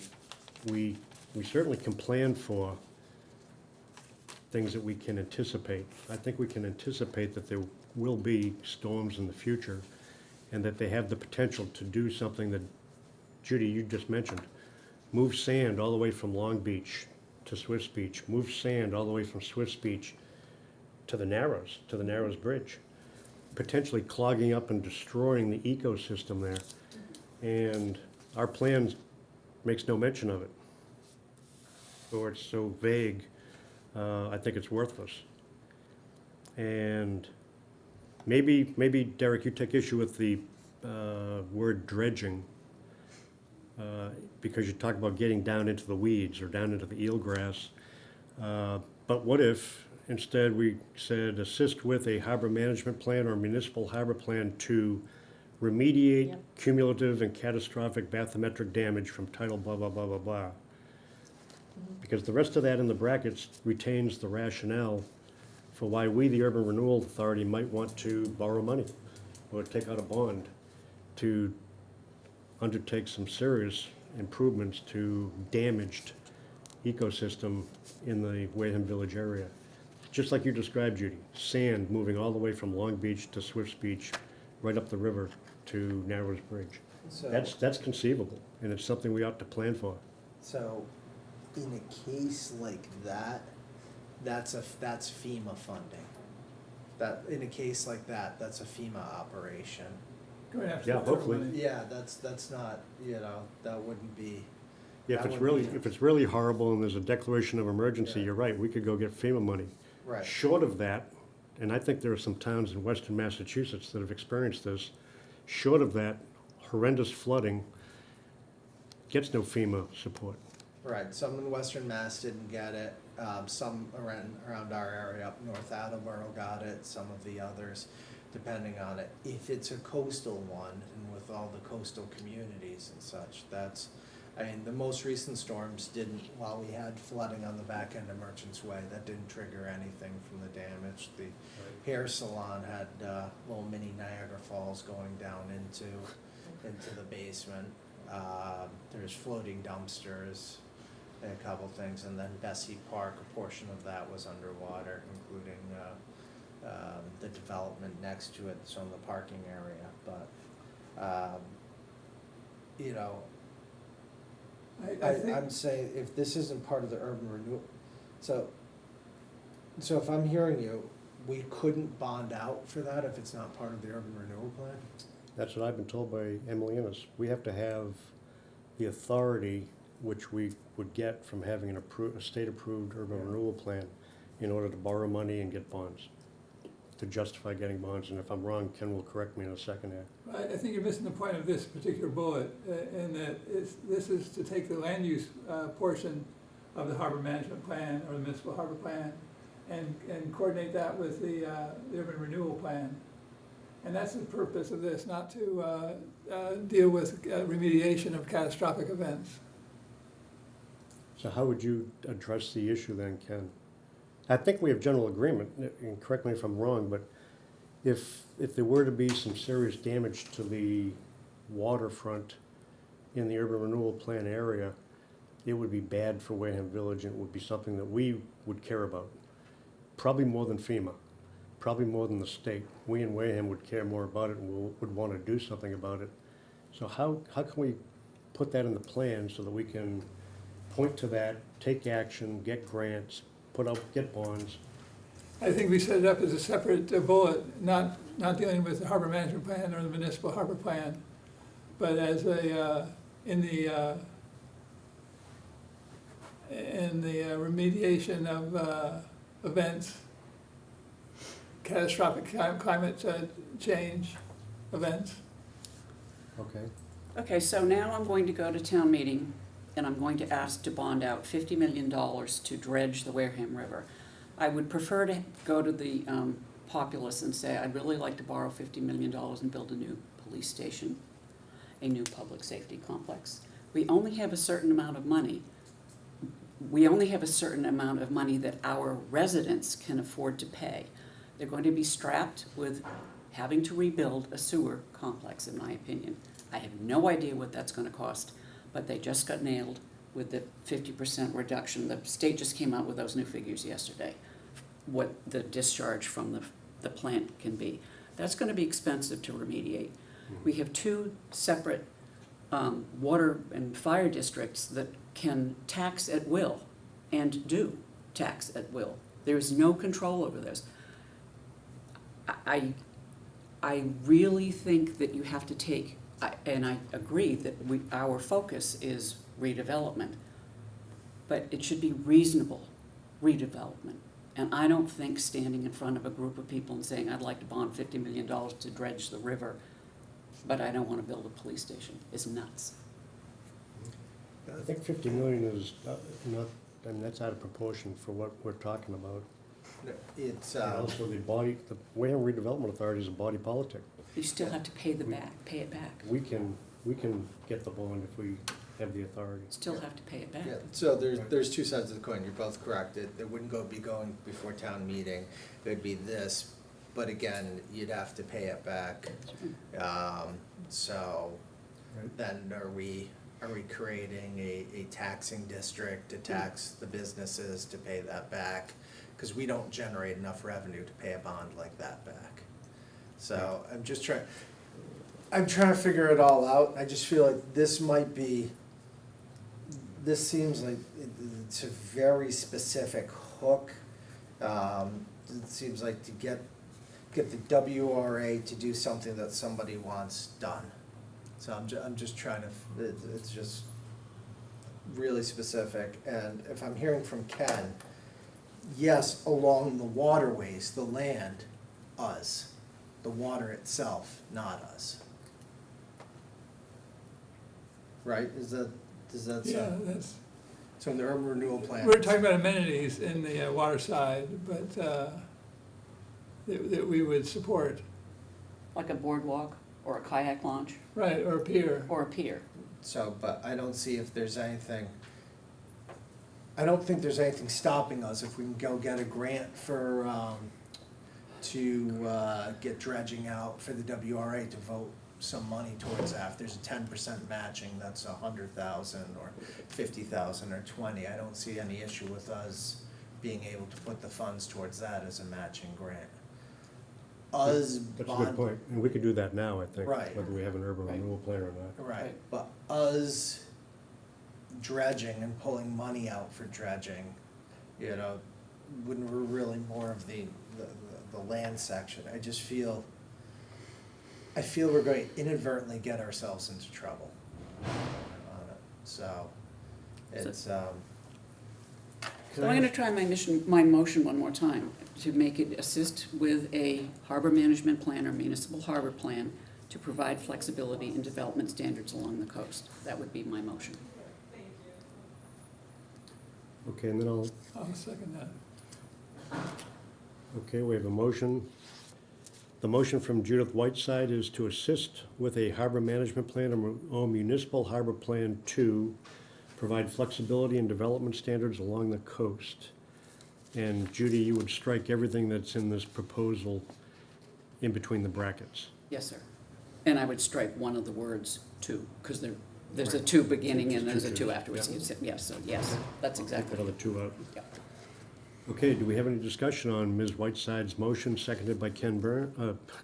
we certainly can plan for things that we can anticipate. I think we can anticipate that there will be storms in the future and that they have the potential to do something that, Judy, you just mentioned. Move sand all the way from Long Beach to Swift's Beach. Move sand all the way from Swift's Beach to the Narrows Bridge, potentially clogging up and destroying the ecosystem there. And our plan makes no mention of it. Or it's so vague, I think it's worthless. And maybe Derek, you take issue with the word dredging, because you talk about getting down into the weeds or down into the eelgrass. But what if instead we said assist with a harbor management plan or municipal harbor plan to remediate Yep. cumulative and catastrophic bathymetric damage from tidal blah, blah, blah, blah, blah. Because the rest of that in the brackets retains the rationale for why we, the Urban Renewal Authority, might want to borrow money or take out a bond to undertake some serious improvements to damaged ecosystem in the Wareham Village area. Just like you described, Judy, sand moving all the way from Long Beach to Swift's Beach, right up the river to Narrows Bridge. So, That's conceivable, and it's something we ought to plan for. so in a case like that, that's FEMA funding. That, in a case like that, that's a FEMA operation. Going after Yeah, the federal hopefully. money. Yeah, that's not, that wouldn't be, If That it's would really, be- if it's really horrible and there's a declaration of emergency, Yeah. you're right, we could go get FEMA money. right. Short of that, and I think there are some towns in western Massachusetts that have experienced this, short of that horrendous flooding, gets no FEMA support. Right, some in Western Mass didn't get it, some around our area up north Attleboro got it, some of the others, depending on it. If it's a coastal one, and with all the coastal communities and such, that's, I mean, the most recent storms didn't, while we had flooding on the back end of Merchants Way, that didn't trigger anything from the damage. The hair salon had little mini Niagara Falls going down into the basement. There's floating dumpsters, and a couple things, and then Bessie Park, a portion of that was underwater, including the development next to it, so in the parking area, but, you know, I think. I'm saying if this isn't part of the urban renewal, so if I'm hearing you, we couldn't bond out for that if it's not part of the urban renewal plan? That's what I've been told by Emily Innes. We have to have the authority which we would get from having a state-approved urban renewal plan in order to borrow money and get bonds, to justify getting bonds. And if I'm wrong, Ken will correct me in a second here. I think you're missing the point of this particular bullet, in that this is to take the land use portion of the harbor management plan or the municipal harbor plan and coordinate that with the urban renewal plan. And that's the purpose of this, not to deal with remediation of catastrophic events. So how would you address the issue then, Ken? I think we have general agreement, and correct me if I'm wrong, but if there were to be some serious damage to the waterfront in the urban renewal plan area, it would be bad for Wareham Village, and it would be something that we would care about. Probably more than FEMA, probably more than the state. We in Wareham would care more about it and would want to do something about it. So how can we put that in the plan so that we can point to that, take action, get grants, get bonds? I think we set it up as a separate bullet, not dealing with the harbor management plan or the municipal harbor plan, but as a, in the remediation of events, catastrophic climate change events. Okay. Okay, so now I'm going to go to town meeting, and I'm going to ask to bond out $50 million to dredge the Wareham River. I would prefer to go to the populace and say, I'd really like to borrow $50 million and build a new police station, a new public safety complex. We only have a certain amount of money. We only have a certain amount of money that our residents can afford to pay. They're going to be strapped with having to rebuild a sewer complex, in my opinion. I have no idea what that's going to cost, but they just got nailed with the 50% reduction. The state just came out with those new figures yesterday, what the discharge from the plant can be. That's going to be expensive to remediate. We have two separate water and fire districts that can tax at will and do tax at will. There is no control over this. I really think that you have to take, and I agree that our focus is redevelopment, but it should be reasonable redevelopment. And I don't think standing in front of a group of people and saying, I'd like to bond $50 million to dredge the river, but I don't want to build a police station, is nuts. I think 50 million is not, I mean, that's out of proportion for what we're talking about. It's, And also the Wareham Redevelopment Authority is a body politic. You still have to pay it back. We can get the bond if we have the authority. Still have to pay it back. yeah, so there's two sides of the coin, you're both correct, it wouldn't be going before town meeting, it'd be this, but again, you'd have to pay it back. So Right. then are we creating a taxing district to tax the businesses to pay that back? Because we don't generate enough revenue to pay a bond like that back. So I'm trying to figure it all out. I just feel like this seems like it's a very specific hook. It seems like to get the WRA to do something that somebody wants done. So I'm just trying to, it's just really specific. And if I'm hearing from Ken, yes, along the waterways, the land, us, the water itself, not us. Right, does that Yeah, sound, that's, so in the urban renewal plan? we're talking about amenities in the water side, but that we would support, Like a boardwalk or a kayak launch right, or a pier. or a pier. So, but I don't see if there's anything, I don't think there's anything stopping us if we can go get a grant for, to get dredging out for the WRA to vote some money towards that. If there's a 10% matching, that's 100,000 or 50,000 or 20. I don't see any issue with us being able to put the funds towards that as a matching grant. Us That's a bond. good point, and we could do that now, I think, Right. whether we have an urban Right. renewal plan or not. Right, Right. but us dredging and pulling money out for dredging, you know, when we're really more of the land section, I just feel, I feel we're going to inadvertently get ourselves into trouble on it, so, it's, So I'm gonna try my motion one more time, to make it assist with a harbor management plan or municipal harbor plan to provide flexibility in development standards along the coast. That would be my motion. Okay, and then I'll second that. okay, we have a motion. The motion from Judith Whiteside is to assist with a harbor management plan or municipal harbor plan to provide flexibility and development standards along the coast. And Judy, you would strike everything that's in this proposal in between the brackets. Yes, sir. And I would strike one of the words "to," because there's a "to" beginning and there's a "to" afterwards. Yes, so yes, that's Take exactly. the other two out. Yeah. Okay, do we have any discussion on Ms. Whiteside's motion, seconded by Ken Burns?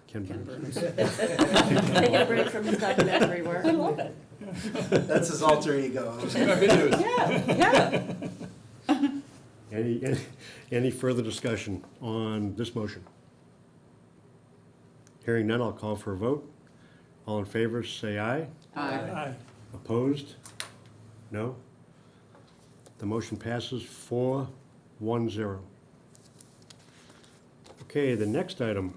Ken Burns. Taking a break from his documentary work. I love it. that's his alter ego. Yeah. Any further discussion on this motion? Hearing none, I'll call for a vote. All in favor, say aye. Aye. Aye. Opposed? No? The motion passes 4-1-0. Okay, the next item.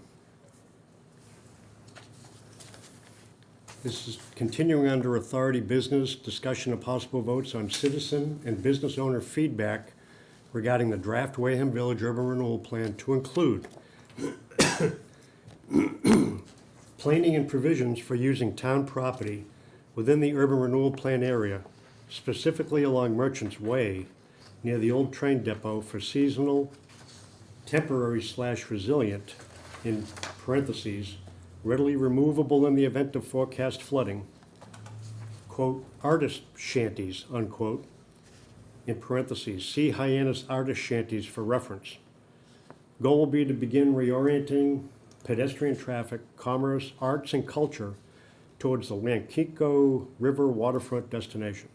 This is continuing under authority business, discussion of possible votes on citizen and business owner feedback regarding the draft Wareham Village Urban Renewal Plan to include planning and provisions for using town property within the urban renewal plan area, specifically along Merchants Way near the old train depot for seasonal, temporary/resilient, in parentheses, readily removable in the event of forecast flooding, quote, artist shanties, unquote, in parentheses, see Hyannis artist shanties for reference. Goal will be to begin reorienting pedestrian traffic, commerce, arts, and culture towards the Lanquico River waterfront destination.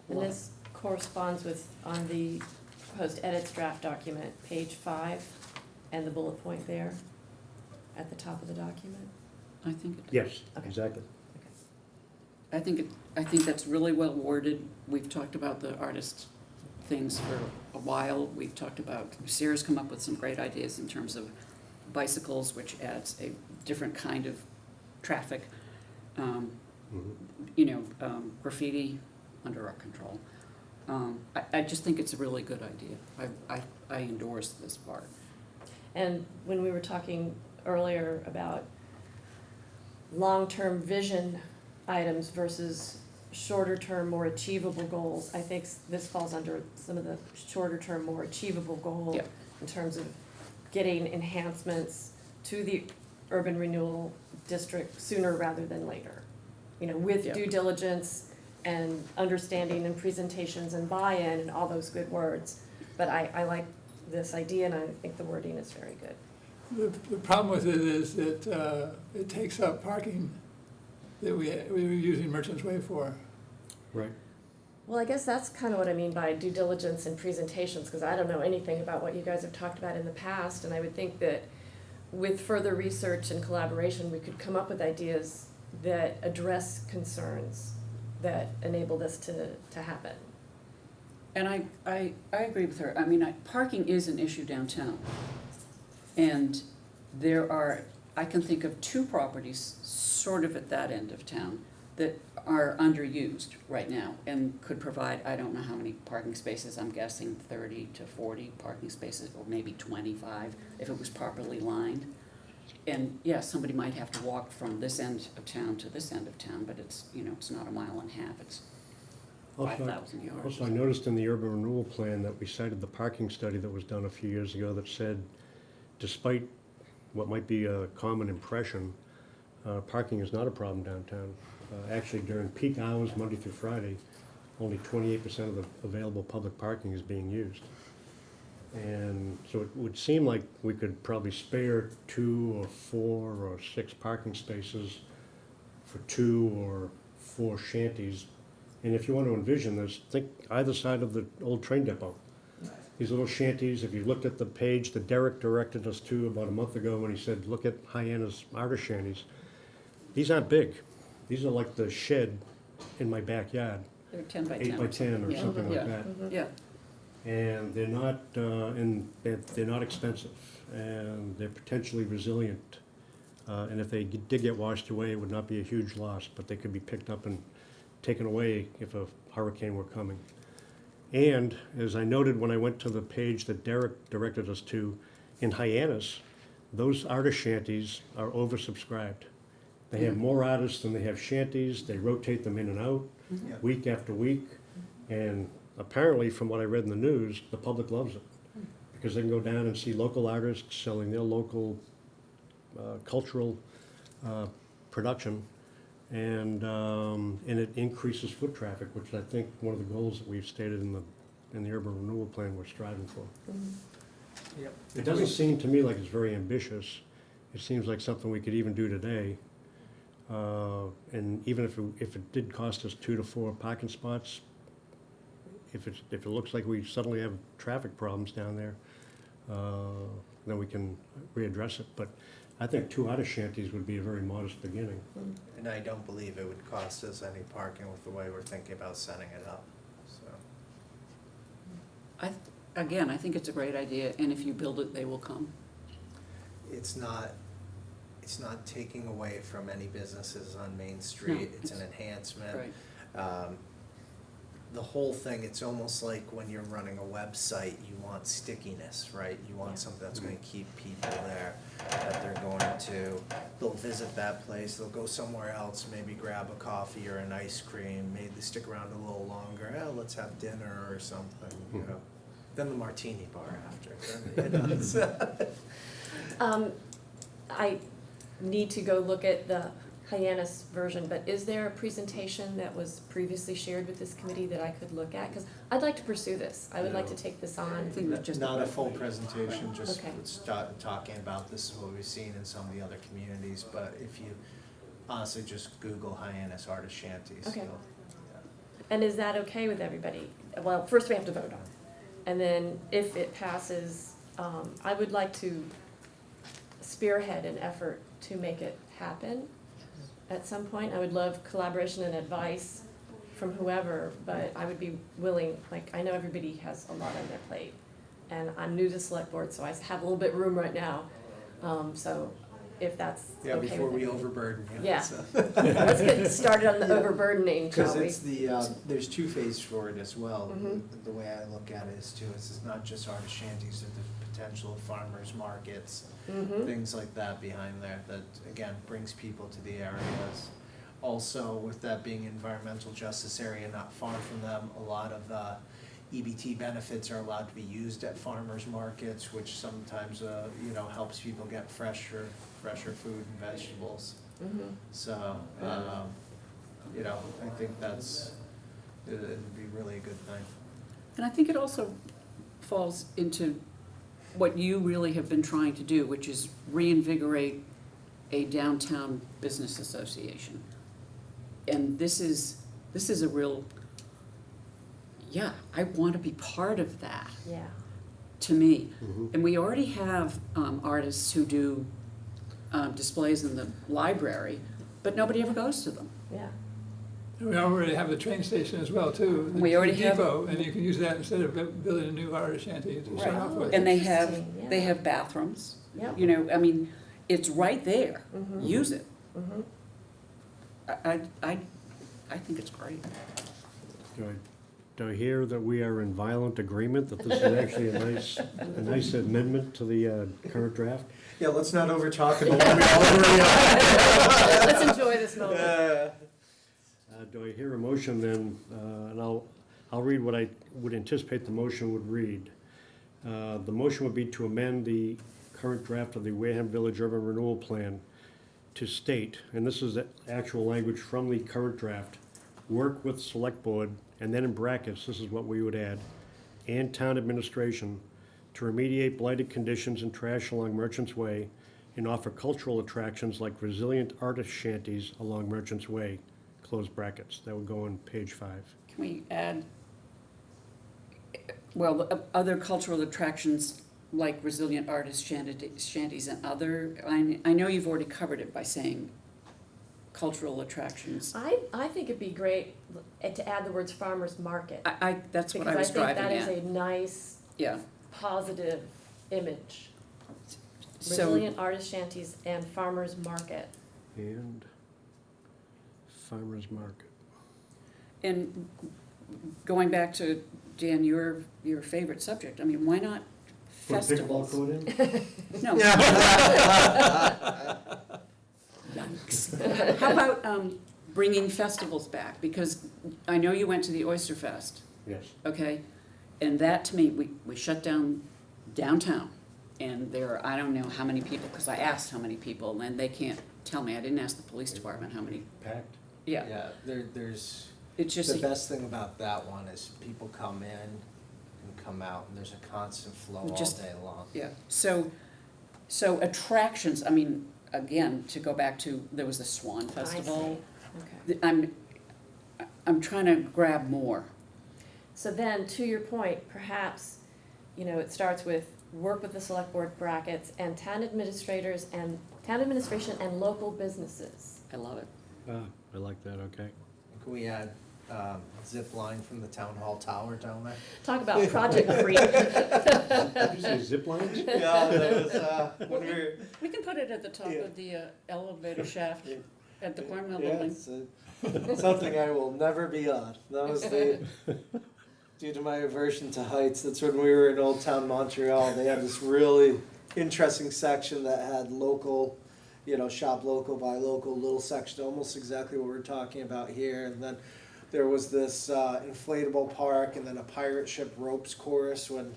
And this corresponds with, on the proposed edits draft document, page 5, and the bullet point there at the top of the document. I think, Yes, Okay. exactly. I think that's really well worded. We've talked about the artist things for a while. We've talked about, Sarah's come up with some great ideas in terms of bicycles, which adds a different kind of traffic. Graffiti under our control. I just think it's a really good idea. I endorse this part. And when we were talking earlier about long-term vision items versus shorter-term, more achievable goals, I think this falls under some of the shorter-term, more achievable goals Yep. in terms of getting enhancements to the urban renewal district sooner rather than later. With Yep. due diligence and understanding and presentations and buy-in and all those good words. But I like this idea, and I think the wording is very good. The problem with it is that it takes up parking that we were using Merchants Way for. Right. Well, I guess that's kind of what I mean by due diligence and presentations, because I don't know anything about what you guys have talked about in the past, and I would think that with further research and collaboration, we could come up with ideas that address concerns that enable this to happen. And I agree with her. I mean, parking is an issue downtown. And I can think of 2 properties sort of at that end of town that are underused right now and could provide, I don't know how many parking spaces, I'm guessing 30 to 40 parking spaces, or maybe 25 if it was properly lined. And yeah, somebody might have to walk from this end of town to this end of town, but it's, it's not a mile and a half, it's Also, 5,000 yards. Also, I noticed in the urban renewal plan that we cited the parking study that was done a few years ago that said, despite what might be a common impression, parking is not a problem downtown. Actually, during peak hours, Monday through Friday, only 28% of the available public parking is being used. And so it would seem like we could probably spare 2 or 4 or 6 parking spaces for 2 or 4 shanties. And if you want to envision this, think either side of the old train depot. These little shanties, if you looked at the page that Derek directed us to about a month ago when he said, look at Hyannis artist shanties, these aren't big. These are like the shed in my backyard, They're 10 by 10. 8 by 10 or Yeah. something Yeah. like that. Yeah, And they're not expensive, and they're potentially resilient. And if they did get washed away, it would not be a huge loss, but they could be picked up and taken away if a hurricane were coming. And as I noted when I went to the page that Derek directed us to, in Hyannis, those artist shanties are oversubscribed. They have more artists than they have shanties, they rotate them in and out, Yeah. week after week, and apparently, from what I read in the news, the public loves it. Because they can go down and see local artists selling their local cultural production, and it increases foot traffic, which I think one of the goals that we've stated in the urban renewal plan we're striving for. Yep. It doesn't seem to me like it's very ambitious. It seems like something we could even do today. And even if it did cost us 2 to 4 parking spots, if it looks like we suddenly have traffic problems down there, then we can readdress it. But I think 2 artist shanties would be a very modest beginning. And I don't believe it would cost us any parking with the way we're thinking about setting it up, so. Again, I think it's a great idea, and if you build it, they will come. It's not taking away from any businesses on Main Street, it's an enhancement. Right. The whole thing, it's almost like when you're running a website, you want stickiness, right? You want Yeah. something that's gonna keep people there, that they'll visit that place, they'll go somewhere else, maybe grab a coffee or an ice cream, maybe stick around a little longer, let's have dinner or something, you know? Then the martini bar after, you know, so. I need to go look at the Hyannis version, but is there a presentation that was previously shared with this committee that I could look at? Because I'd like to pursue this. I would like to take this I on. think that's just. Not a full presentation, just Okay. start talking about this is what we've seen in some of the other communities, but if you honestly just Google Hyannis artist shanties. Okay. you'll- And is that okay with everybody? Well, first we have to vote on it. And then if it passes, I would like to spearhead an effort to make it happen at some point. I would love collaboration and advice from whoever, but I would be willing, like, I know everybody has a lot on their plate. And I'm new to select board, so I have a little bit of room right now. So if that's okay Yeah, with before we everybody. overburden you. Yeah. so. Let's get started on the Yeah. overburdening, shall Cause we? it's there's 2 phases for it as well. Mhm. The way I look at it is too, it's not just artist shanties, there's the potential of farmers markets, Mhm. things like that behind there that, again, brings people to the areas. Also, with that being environmental justice area not far from them, a lot of EBT benefits are allowed to be used at farmers markets, which sometimes, helps people get fresher food and vegetables. Mhm. So, I think it'd be really a good thing. And I think it also falls into what you really have been trying to do, which is reinvigorate a downtown business association. And this is a real, I want to be part of that, Yeah. to me. Mhm. And we already have artists who do displays in the library, but nobody ever goes to them. Yeah. We already have the train station as well, too. the We already have- depot, and you can use that instead of building a new artist shanty to start Right. off with. And they Interesting, have yeah. bathrooms. Yep. You know, I mean, it's right there, Mhm. use it. Mhm. I think it's great. Do I hear that we are in violent agreement, that this is actually a nice amendment to the current draft? Yeah, let's not over talk about what we all agree on. Let's enjoy this moment. Do I hear a motion then, and I'll read what I would anticipate the motion would read. The motion would be to amend the current draft of the Wareham Village Urban Renewal Plan to state, and this is the actual language from the current draft, work with select board, and then in brackets, this is what we would add, and town administration to remediate blighted conditions and trash along Merchants Way and offer cultural attractions like resilient artist shanties along Merchants Way, close brackets. That would go on page 5. Can we add, well, other cultural attractions like resilient artist shanties and other, I know you've already covered it by saying cultural attractions. I think it'd be great to add the words farmer's market. That's what I was driving Because I think that at. is a nice, Yeah, positive image. so, Resilient artist shanties and farmer's market. And farmer's market. and going back to, Dan, your favorite subject, I mean, why not Put a pickleball festivals? court in? No. Yikes. How about bringing festivals back? Because I know you went to the Oyster Fest, Yes. okay? And that, to me, we shut down downtown. And there are, I don't know how many people, because I asked how many people, and they can't tell me. I didn't ask the police department how many. Packed? Yeah, Yeah, there's, it's the just, best thing about that one is people come in and come out, and there's a constant flow all Just- day long. yeah. So attractions, I mean, again, to go back to, there was the Swan Festival. I see. Okay. I'm trying to grab more. So then, to your point, perhaps, it starts with work with the select board brackets and town administration and local businesses. I love it. I like that, okay. Can we add zip line from the town hall tower down there? Talk about project creep. Did you say zip lines? Yeah, that was, when we were. We can put it at the top Yeah. of the elevator shaft at the Cornwall Yeah, building. it's something I will never be on. That was due to my aversion to heights. That's when we were in Old Town Montreal. They had this really interesting section that had local, shop local, buy local, little section, almost exactly what we're talking about here. And then there was this inflatable park and then a pirate ship ropes course when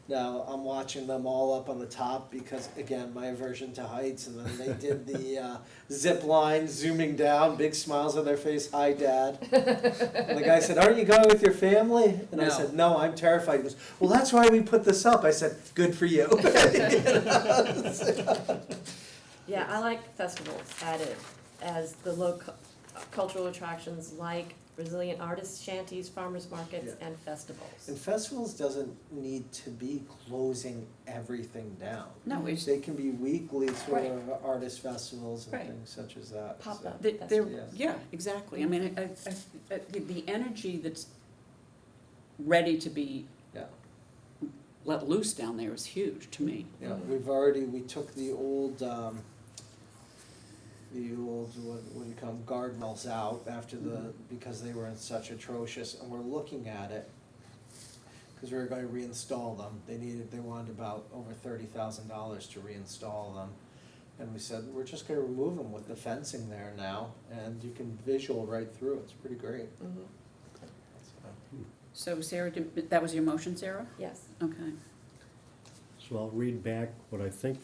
now I'm watching them all up on the top because, again, my aversion to heights. And then they did the zip line zooming down, big smiles on their face, hi, Dad. And the guy said, aren't you going with your family? And I No. said, no, I'm terrified. He goes, well, that's why we put this up. I said, good for you. Yeah, I like festivals added as the local cultural attractions like resilient artists shanties, farmers markets, Yeah. and festivals. And festivals doesn't need to be closing everything down. No, it's, They can be weekly sort Right. of artist festivals and Right. things such as that. Pop so. up. they're, Yes. yeah, exactly. I mean, the energy that's ready to be Yeah. let loose down there is huge to me. Yeah, we took the old, what do you call them, guardrails out after because they were in such atrocious, and we're looking at it, because we were going to reinstall them. They wanted about over $30,000 to reinstall them. And we said, we're just gonna remove them with the fencing there now, and you can visual right through, it's pretty great. Mhm. So Sarah, that was your motion, Sarah? Yes. Okay. So I'll read back what I think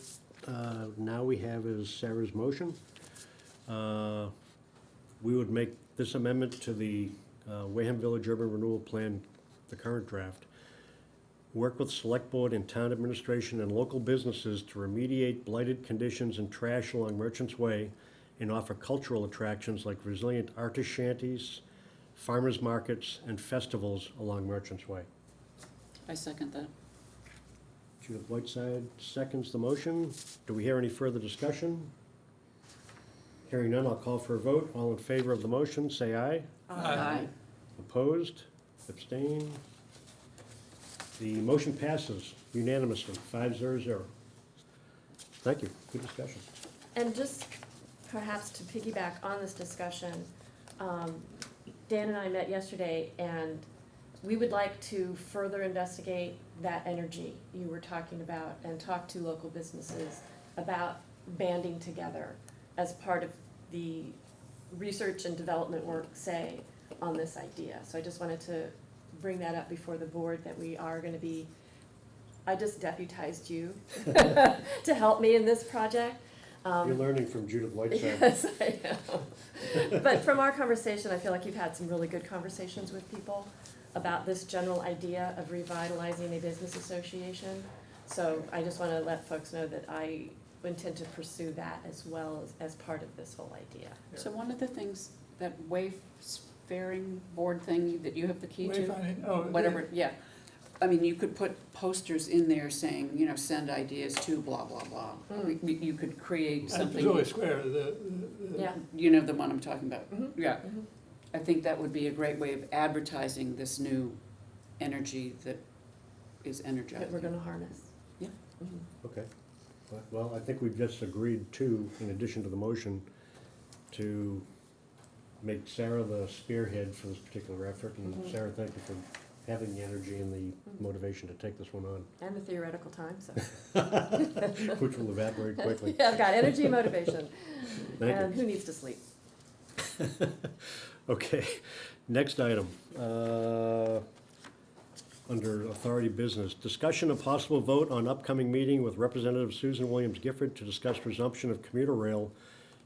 now we have is Sarah's motion. We would make this amendment to the Wareham Village Urban Renewal Plan, the current draft. Work with select board and town administration and local businesses to remediate blighted conditions and trash along Merchants Way and offer cultural attractions like resilient artist shanties, farmers markets, and festivals along Merchants Way. I second that. Judith Whiteside seconds the motion. Do we hear any further discussion? Hearing none, I'll call for a vote. All in favor of the motion, say aye. Aye. Opposed? Abstained? The motion passes unanimously, 5-0-0. Thank you, good discussion. And just perhaps to piggyback on this discussion, Dan and I met yesterday, and we would like to further investigate that energy you were talking about and talk to local businesses about banding together as part of the research and development work, say, on this idea. So I just wanted to bring that up before the board, that we are gonna be, I just deputized you to help me in this project. You're learning from Judith Whiteside. Yes, I am. But from our conversation, I feel like you've had some really good conversations with people about this general idea of revitalizing a business association. So I just wanna let folks know that I intend to pursue that as well as part of this whole idea. So one of the things, that wayfaring board thing that you have the key to? Wayfinding, oh, Whatever, yeah. I mean, you could put posters in there saying, you know, send ideas to blah, blah, blah. You could create At something. Missouri Square, the. Yeah. You know the one I'm talking about? Mhm. Yeah. Mhm. I think that would be a great way of advertising this new energy that is energizing. That we're gonna harness. Yeah. Mhm. Okay. Well, I think we've just agreed to, in addition to the motion, to make Sarah the spearhead for this particular effort. And Mhm. Sarah, thank you for having the energy and the motivation to take this one on, And the theoretical time, so. which will evaporate quickly. Yeah, I've got energy, motivation, Thank and you. who needs to sleep? Okay, next item. Under authority business, discussion of possible vote on upcoming meeting with Representative Susan Williams Gifford to discuss resumption of commuter rail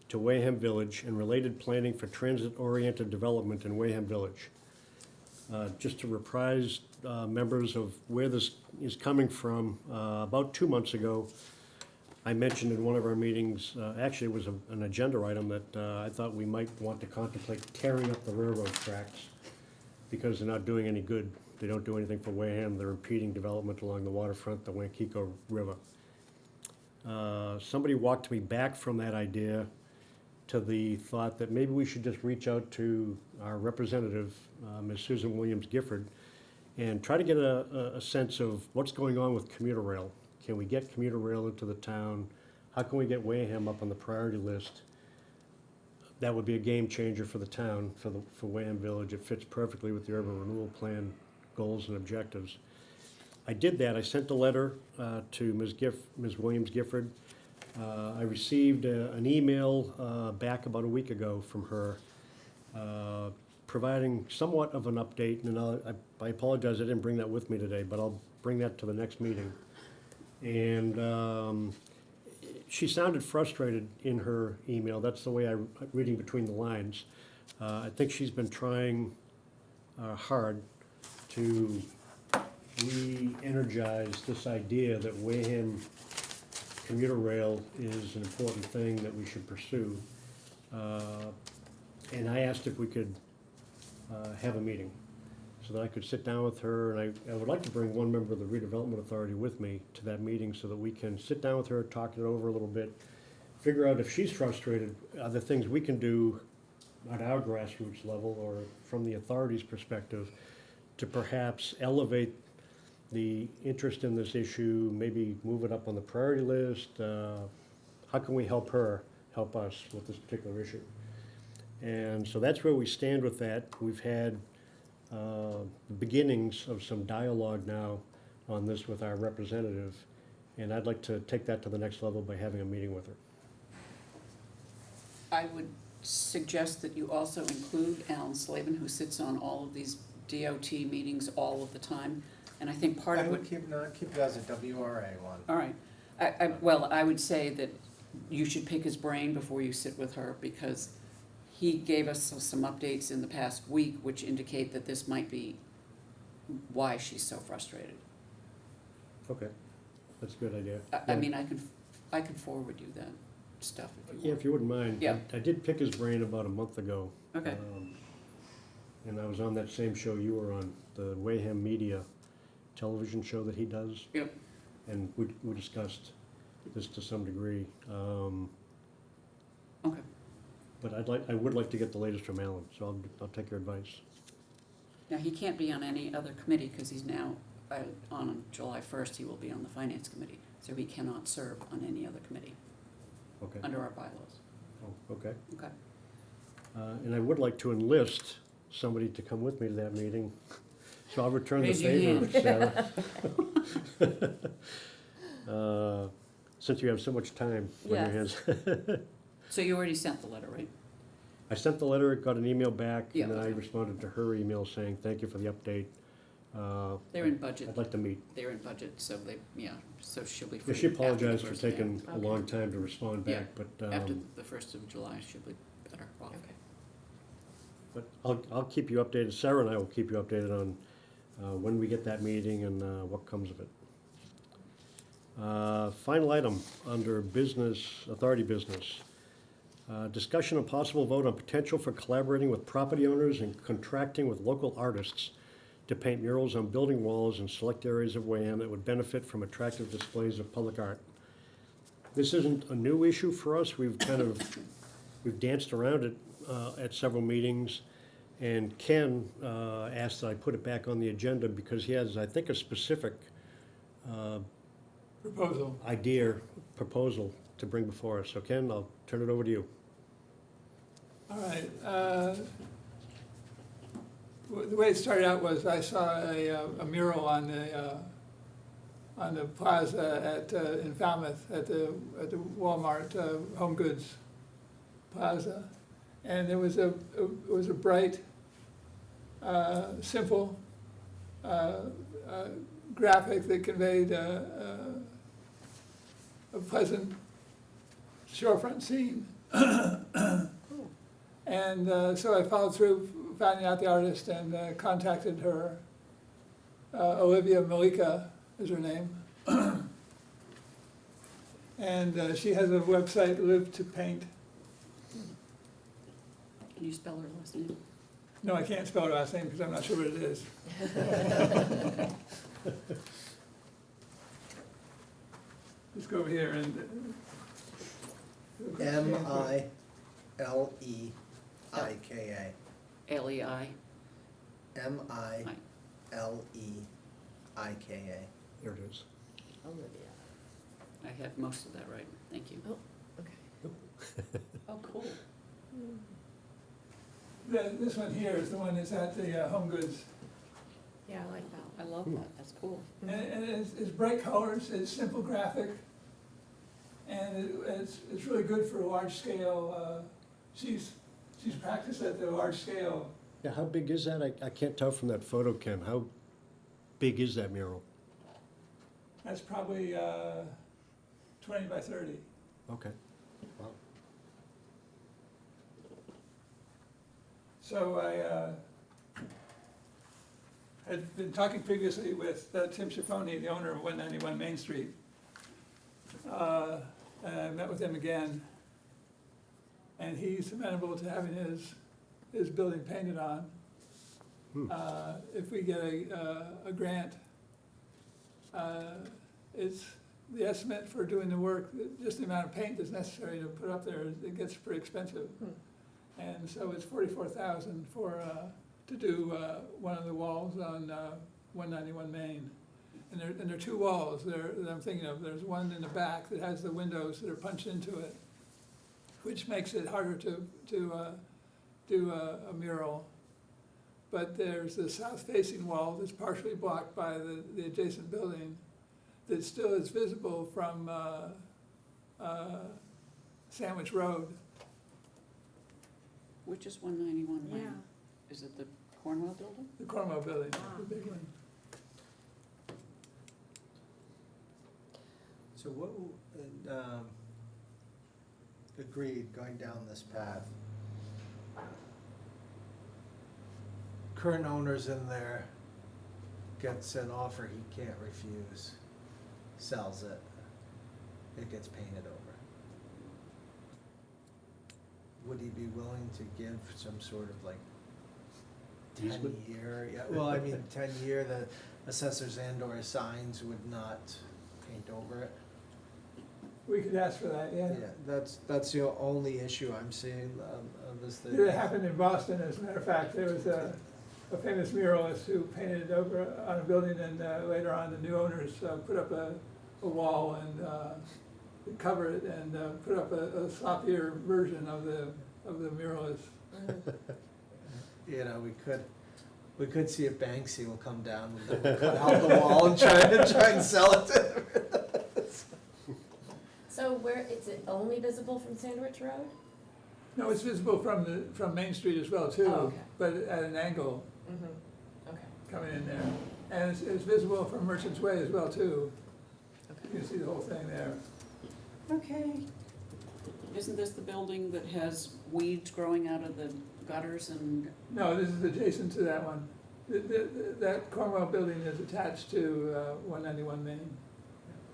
to Wareham Village and related planning for transit-oriented development in Wareham Village. Just to reprise members of where this is coming from, about 2 months ago, I mentioned in one of our meetings, actually it was an agenda item that I thought we might want to contemplate tearing up the railroad tracks because they're not doing any good. They don't do anything for Wareham. They're impeding development along the waterfront, the Wankeko River. Somebody walked me back from that idea to the thought that maybe we should just reach out to our representative, Ms. Susan Williams Gifford, and try to get a sense of what's going on with commuter rail. Can we get commuter rail into the town? How can we get Wareham up on the priority list? That would be a game changer for the town, for Wareham Village. It fits perfectly with the urban renewal plan goals and objectives. I did that. I sent a letter to Ms. Williams Gifford. I received an email back about a week ago from her providing somewhat of an update, and I apologize I didn't bring that with me today, but I'll bring that to the next meeting. And she sounded frustrated in her email. That's the way I'm reading between the lines. I think she's been trying hard to re-energize this idea that Wareham commuter rail is an important thing that we should pursue. And I asked if we could have a meeting so that I could sit down with her, and I would like to bring one member of the Redevelopment Authority with me to that meeting so that we can sit down with her, talk it over a little bit, figure out if she's frustrated, are there things we can do at our grassroots level or from the authority's perspective to perhaps elevate the interest in this issue, maybe move it up on the priority list. How can we help her help us with this particular issue? And so that's where we stand with that. We've had the beginnings of some dialogue now on this with our representative, and I'd like to take that to the next level by having a meeting with her. I would suggest that you also include Alan Slavin, who sits on all of these DOT meetings all of the time. And I think part I of what. would keep it as a WRA one. All right. I would say that you should pick his brain before you sit with her, because he gave us some updates in the past week which indicate that this might be why she's so frustrated. Okay, that's a good idea. I mean, I can forward you that stuff if you Yeah, want. if you wouldn't mind. Yeah. I did pick his brain about a month ago. Okay. And I was on that same show you were on, the Wareham Media television show that he does. Yep. And we discussed this to some degree. Okay. But I would like to get the latest from Alan, so I'll take your advice. Now, he can't be on any other committee because he's now, on July 1st, he will be on the Finance Committee. So he cannot serve on any other committee. Okay, under our bylaws. oh, okay. Okay. And I would like to enlist somebody to come with me to that meeting, so I'll return the Raise your favor, hand. Sarah. Since you have so much time on your hands. So you already sent the letter, right? I sent the letter, got an email back, Yeah, and then I okay. responded to her email saying, thank you for the update. They're in budget. I'd like to meet. They're in budget, so they, yeah, so she'll be Yeah, free. she after the apologized for first, yeah. taking a Okay. long time to respond Yeah, back, but, After the 1st of July, she'll be better off. Okay. but I'll keep you updated, Sarah and I will keep you updated on when we get that meeting and what comes of it. Final item under business, authority business. Discussion and possible vote on potential for collaborating with property owners and contracting with local artists to paint murals on building walls in select areas of Wareham that would benefit from attractive displays of public art. This isn't a new issue for us. We've danced around it at several meetings. And Ken asked that I put it back on the agenda because he has, I think, a specific proposal to bring before us. So Ken, I'll turn it over to you. All right. The way it started out was I saw a mural on the plaza in Falmouth at the Walmart Home Goods Plaza, and it was a bright, simple graphic that conveyed a pleasant shorefront scene. And so I followed through, finding out the artist, and contacted her. Olivia Malika is her name. And she has a website, Live to Paint. Can you spell her last name? No, I can't spell her last name because I'm not sure what it is. Just go over here and. Milieika. L-E-I? Milieika. There it is. Olivia. I have most of that right, thank you. Oh, okay. Oh, cool. This one here is the one that's at the Home Goods. Yeah, I like that. I love that, that's cool. And it's bright colors, it's simple graphic, and it's really good for a large scale, she's practiced at the large scale. Yeah, how big is that? I can't tell from that photo, Ken. How big is that mural? That's probably 20 by 30. Okay. Wow. So I had been talking previously with Tim Schifoni, the owner of 191 Main Street. And I met with him again, and he's amenable to having his building painted on. If we get a grant, it's the estimate for doing the work, just the amount of paint that's necessary to put up there, it gets pretty expensive. And so it's $44,000 to do one of the walls on 191 Main. And there are two walls there that I'm thinking of. There's one in the back that has the windows that are punched into it, which makes it harder to do a mural. But there's the south-facing wall that's partially blocked by the adjacent building that still is visible from Sandwich Road. Which is 191 Lane? Yeah. Is it the Cornwall building? The Cornwall building, Wow. the big one. So what, agreed, going down this path. Current owner's in there, gets an offer he can't refuse, sells it, it gets painted over. Would he be willing to give some sort of like Easement? 10-year, yeah, well, I mean, 10-year, the assessors and/or signs would not paint over it? We could ask for that, yeah. Yeah, that's the only issue I'm seeing on this thing. It happened in Boston, as a matter of fact. There was a famous muralist who painted it over on a building, and later on, the new owners put up a wall cover it and put up a sloppier version of the mural. You know, we could see if Banksy will come down and cut out the wall and try and sell it to So where, is it only visible from Sandwich Road? No, it's visible from Main Street as well too, Oh, okay. but at an angle Mm-hmm, okay, coming in there. And it's visible from Merchant's Way as well too. okay. You can see the whole thing there. Okay. Isn't this the building that has weeds growing out of the gutters and, No, this is adjacent to that one. That Cornwall building is attached to 191 Main.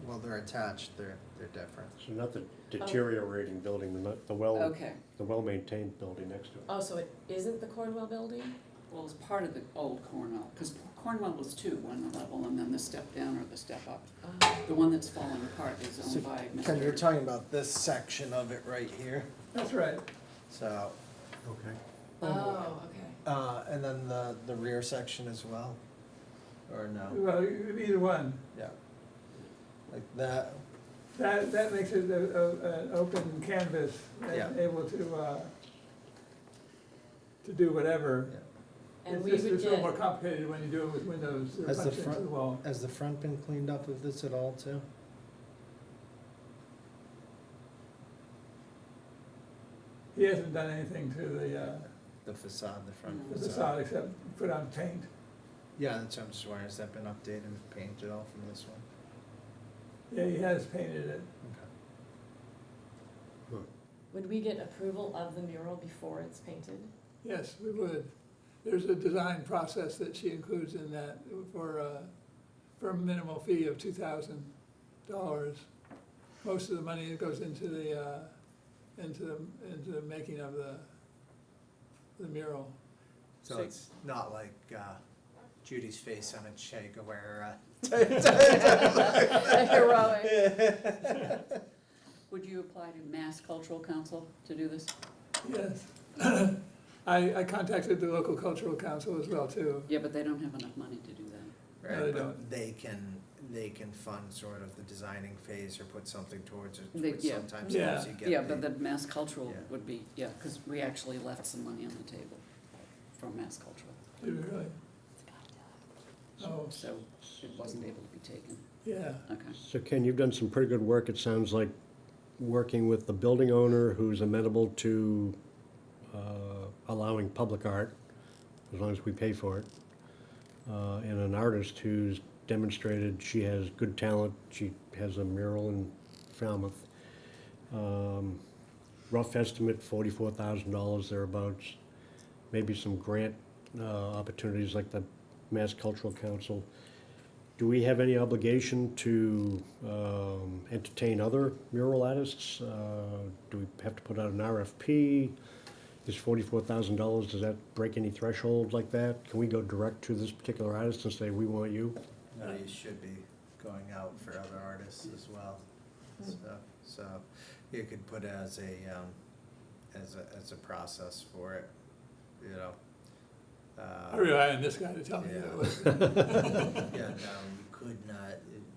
Well, they're attached, they're different. So not the deteriorating building, the okay, well-maintained building next to it. Oh, so it isn't the Cornwell building? well, it's part of the old Cornwall, because Cornwall was two, one level and then the step down or the step up. The one that's falling apart is So, owned by Mr. Ken, you're talking about this section of it right here, That's right. so, Okay. Oh, okay. and then the rear section as well, or no? Well, either one. Yeah. Like that, That makes it an open canvas Yeah. and able to do whatever. yeah. And It's we just, would it's a little more get, complicated when you do it with windows that Has are the punched into front- the wall. Has the front been cleaned up of this at all too? He hasn't done anything to The facade, the front the facade? facade except put on paint. Yeah, that's what I'm just wondering, has that been updated and painted all from this one? Yeah, he has painted it. would we get approval of the mural before it's painted? Yes, we would. There's a design process that she includes in that for a minimal fee of $2,000. Most of the money that goes into the making of the mural. So So- it's not like Judy's face on a Che Guevara. Heroic. Would you apply to Mass Cultural Council to do this? Yes. I contacted the local cultural council as well too. Yeah, but they don't have enough money to do that. No, they Right, but don't. they can fund sort of the designing phase or put something towards it, They- which yeah. sometimes Yeah. helps you get Yeah, but the Mass Cultural Yeah. would be, yeah, because we actually left some money on the table from Mass Cultural. Did we really? Oh, So it wasn't able to be taken. yeah. Okay. So Ken, you've done some pretty good work, it sounds like, working with the building owner who's amenable to allowing public art, as long as we pay for it, and an artist who's demonstrated she has good talent. She has a mural in Falmouth. Rough estimate, $44,000 thereabouts. Maybe some grant opportunities like the Mass Cultural Council. Do we have any obligation to entertain other mural artists? Do we have to put out an RFP? Is $44,000, does that break any threshold like that? Can we go direct to this particular artist and say, we want you? No, you should be going out for other artists as well. So you could put as a process for it, you know. I rely on this guy to tell me Yeah. that was. Yeah, no,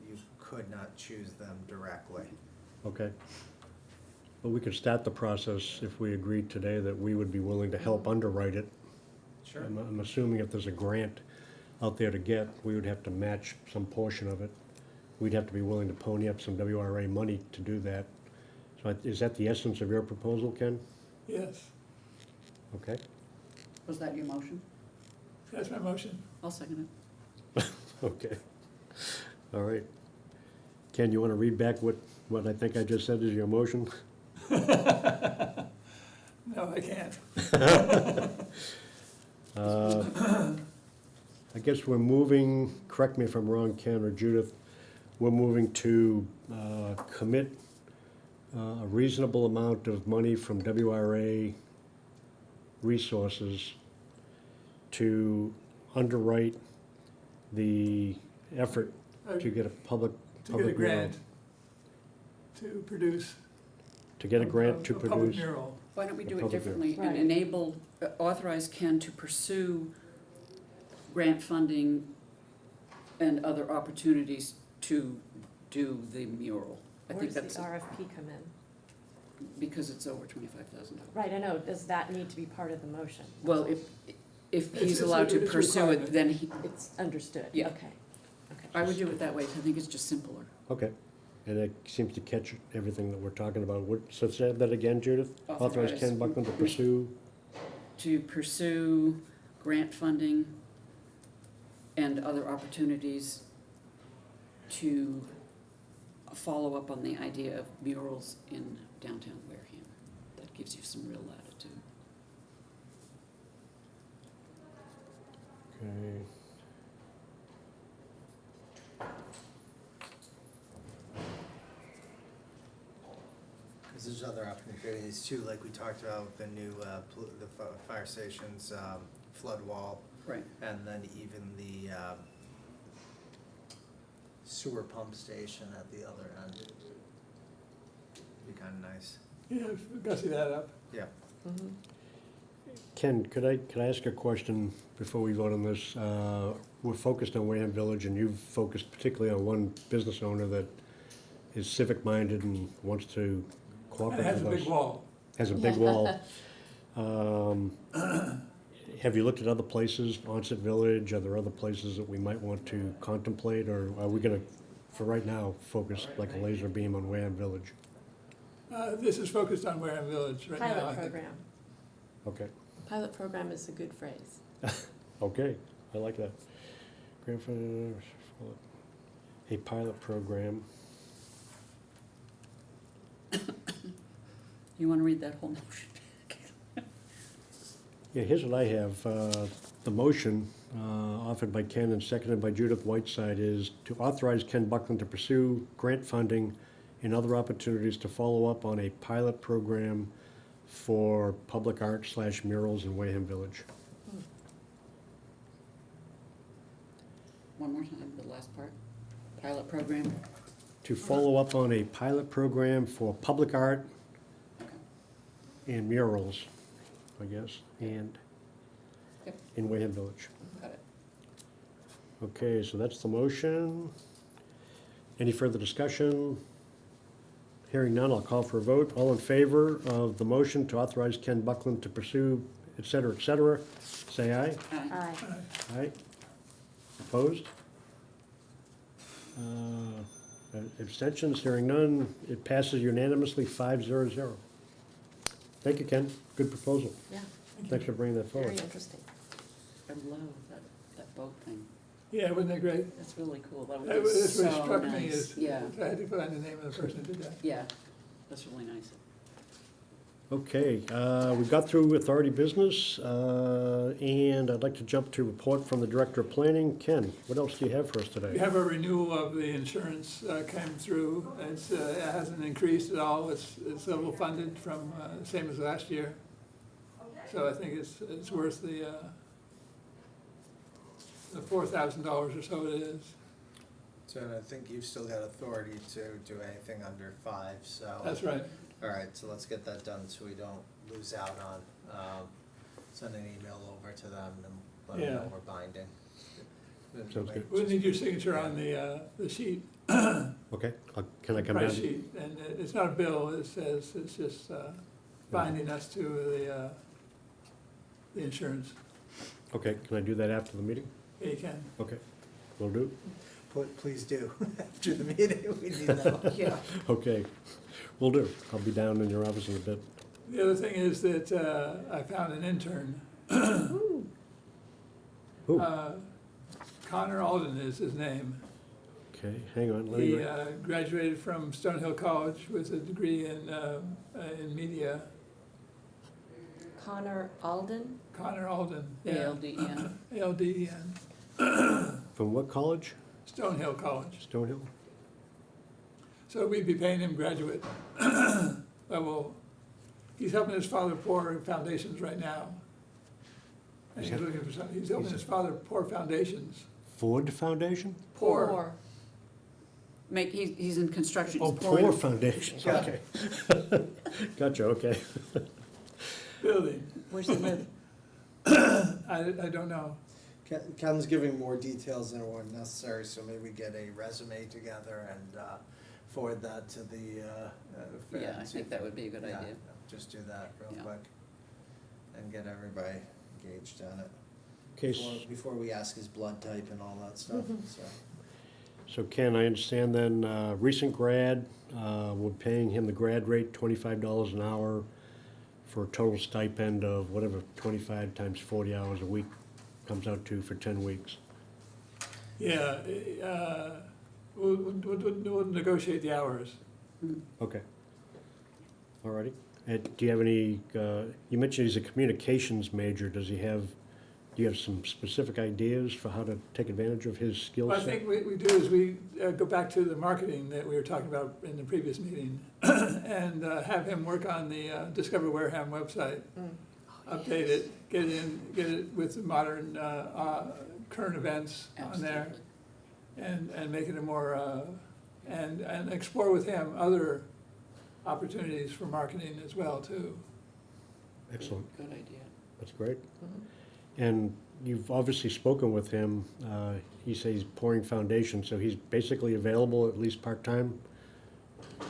you could not choose them directly. Okay. But we could start the process if we agreed today that we would be willing to help underwrite it. Sure. I'm assuming if there's a grant out there to get, we would have to match some portion of it. We'd have to be willing to pony up some WRA money to do that. So is that the essence of your proposal, Ken? Yes, Okay. Was that your motion? that's my motion. I'll second it. Okay. All right. Ken, you want to read back what I think I just said is your motion? No, I can't. I guess we're moving, correct me if I'm wrong, Ken or Judith, we're moving to commit a reasonable amount of money from WRA resources to underwrite the effort to get a public To get a mural. grant to produce. To get a grant to public produce. mural. Why don't we do The it public differently and Right. enable, authorize Ken to pursue grant funding and other opportunities to do the mural? I Where think does that's, the RFP come in? because it's over $25,000. Right, I know, does that need to be part of the motion? Well, if he's It's allowed to it's pursue it, requirement. then he, It's understood, Yeah. okay, okay. I would do it that way, 'cause I think it's just simpler. Okay, and it seems to catch everything that we're talking about. So say that again, Judith? Authorize Authorize. Ken Buckland to pursue, To pursue grant funding and other opportunities to follow up on the idea of murals in downtown Wareham. That gives you some real latitude. okay. Because there's other opportunities too, like we talked about with the new, fire station's, flood wall, Right. and then even the, sewer pump station at the other end. Be kinda nice. Yeah, gussy that up. Yeah. Mhm. Ken, could I ask a question before we vote on this? We're focused on Wareham Village, and you've focused particularly on one business owner that is civic-minded and wants to And cooperate it has a with us. big wall. Has a big wall. Have you looked at other places, Onset Village? Are there other places that we might want to contemplate, or are we gonna, for right now, focus like a laser beam on Wareham Village? This is focused on Wareham Village right now, I Pilot think. program. Okay, Pilot program is a good phrase. okay, I like that. Grandfather, a pilot program. You wanna read that whole motion? Yeah, here's what I have. The motion offered by Ken and seconded by Judith Whiteside is to authorize Ken Buckland to pursue grant funding and other opportunities to follow up on a pilot program for public art / murals in Wareham Village. One more time, the last part. Pilot program. To follow up on a pilot program for public art and murals, I guess, and Yep. in Wareham Village. Got it. Okay, so that's the motion. Any further discussion? Hearing none, I'll call for a vote. All in favor of the motion to authorize Ken Buckland to pursue, et cetera, say aye. Aye. Aye. Aye. Opposed? Abstentions, hearing none. It passes unanimously 5-0-0. Thank you, Ken. Good proposal. Yeah, Thanks for bringing that very forward. interesting. I love that boat thing. Yeah, wasn't that great? That's really cool. That That's was what so struck me nice. is, Yeah, I had to find the name of the person who did that. yeah, that's really nice. Okay, we got through authority business, and I'd like to jump to report from the Director of Planning. Ken, what else do you have for us We today? have a renewal of the insurance came through. It hasn't increased at all. It's level funded from same as last year. So I think it's worth the $4,000 or so it is. So I think you've still got authority to do anything under 5, so. That's right. All right, so let's get that done so we don't lose out on, send an email over to them and let them know Yeah. we're binding. Sounds good. We'll need your signature on the sheet, Okay, can I come down? price sheet. And it's not a bill, it says, it's just binding us to the insurance. Okay, can I do that after the meeting? Yeah, you can. Okay, will do. Please do, after the meeting, we need that. Yeah. Okay, will do. I'll be down in your office in a bit. The other thing is that I found an intern. Ooh, Connor Alden is his name. okay, hang on, let me, He graduated from Stonehill College with a degree in media. Connor Alden? Connor Alden, yeah, ALDN. ALDEN, from what college? Stonehill College. Stonehill? So we'd be paying him graduate level. He's helping his father pour foundations right now. And he's looking for some, he's helping his father pour foundations. Ford Foundation? Pour. He's in construction. Oh, He's pouring- Poor Foundation, Yeah. okay. Gotcha, okay. Building. Where's he live? I don't know. Ken's giving more details than were necessary, so maybe get a resume together and forward that to the, fair Yeah, I and see think if- that would be a good yeah, idea. Just do that real Yeah. quick and get everybody engaged on it. Case, Before we ask his blood type and all that stuff, so. so Ken, I understand then, recent grad, we're paying him the grad rate, $25 an hour for a total stipend of whatever 25 times 40 hours a week comes out to for 10 weeks. Yeah, we'll negotiate the hours. Okay. All righty. And do you have any, you mentioned he's a communications major. Does he have, do you have some specific ideas for how to take advantage of his skill What I set? think we do is we go back to the marketing that we were talking about in the previous meeting and have him work on the Discover Wareham website. Update it, get it with the modern, current events on there. Absolutely. And make it a more, and explore with him other opportunities for marketing as well, too. Excellent. Good idea. That's great. And you've obviously spoken with him. He says he's pouring foundation, so he's basically available at least part-time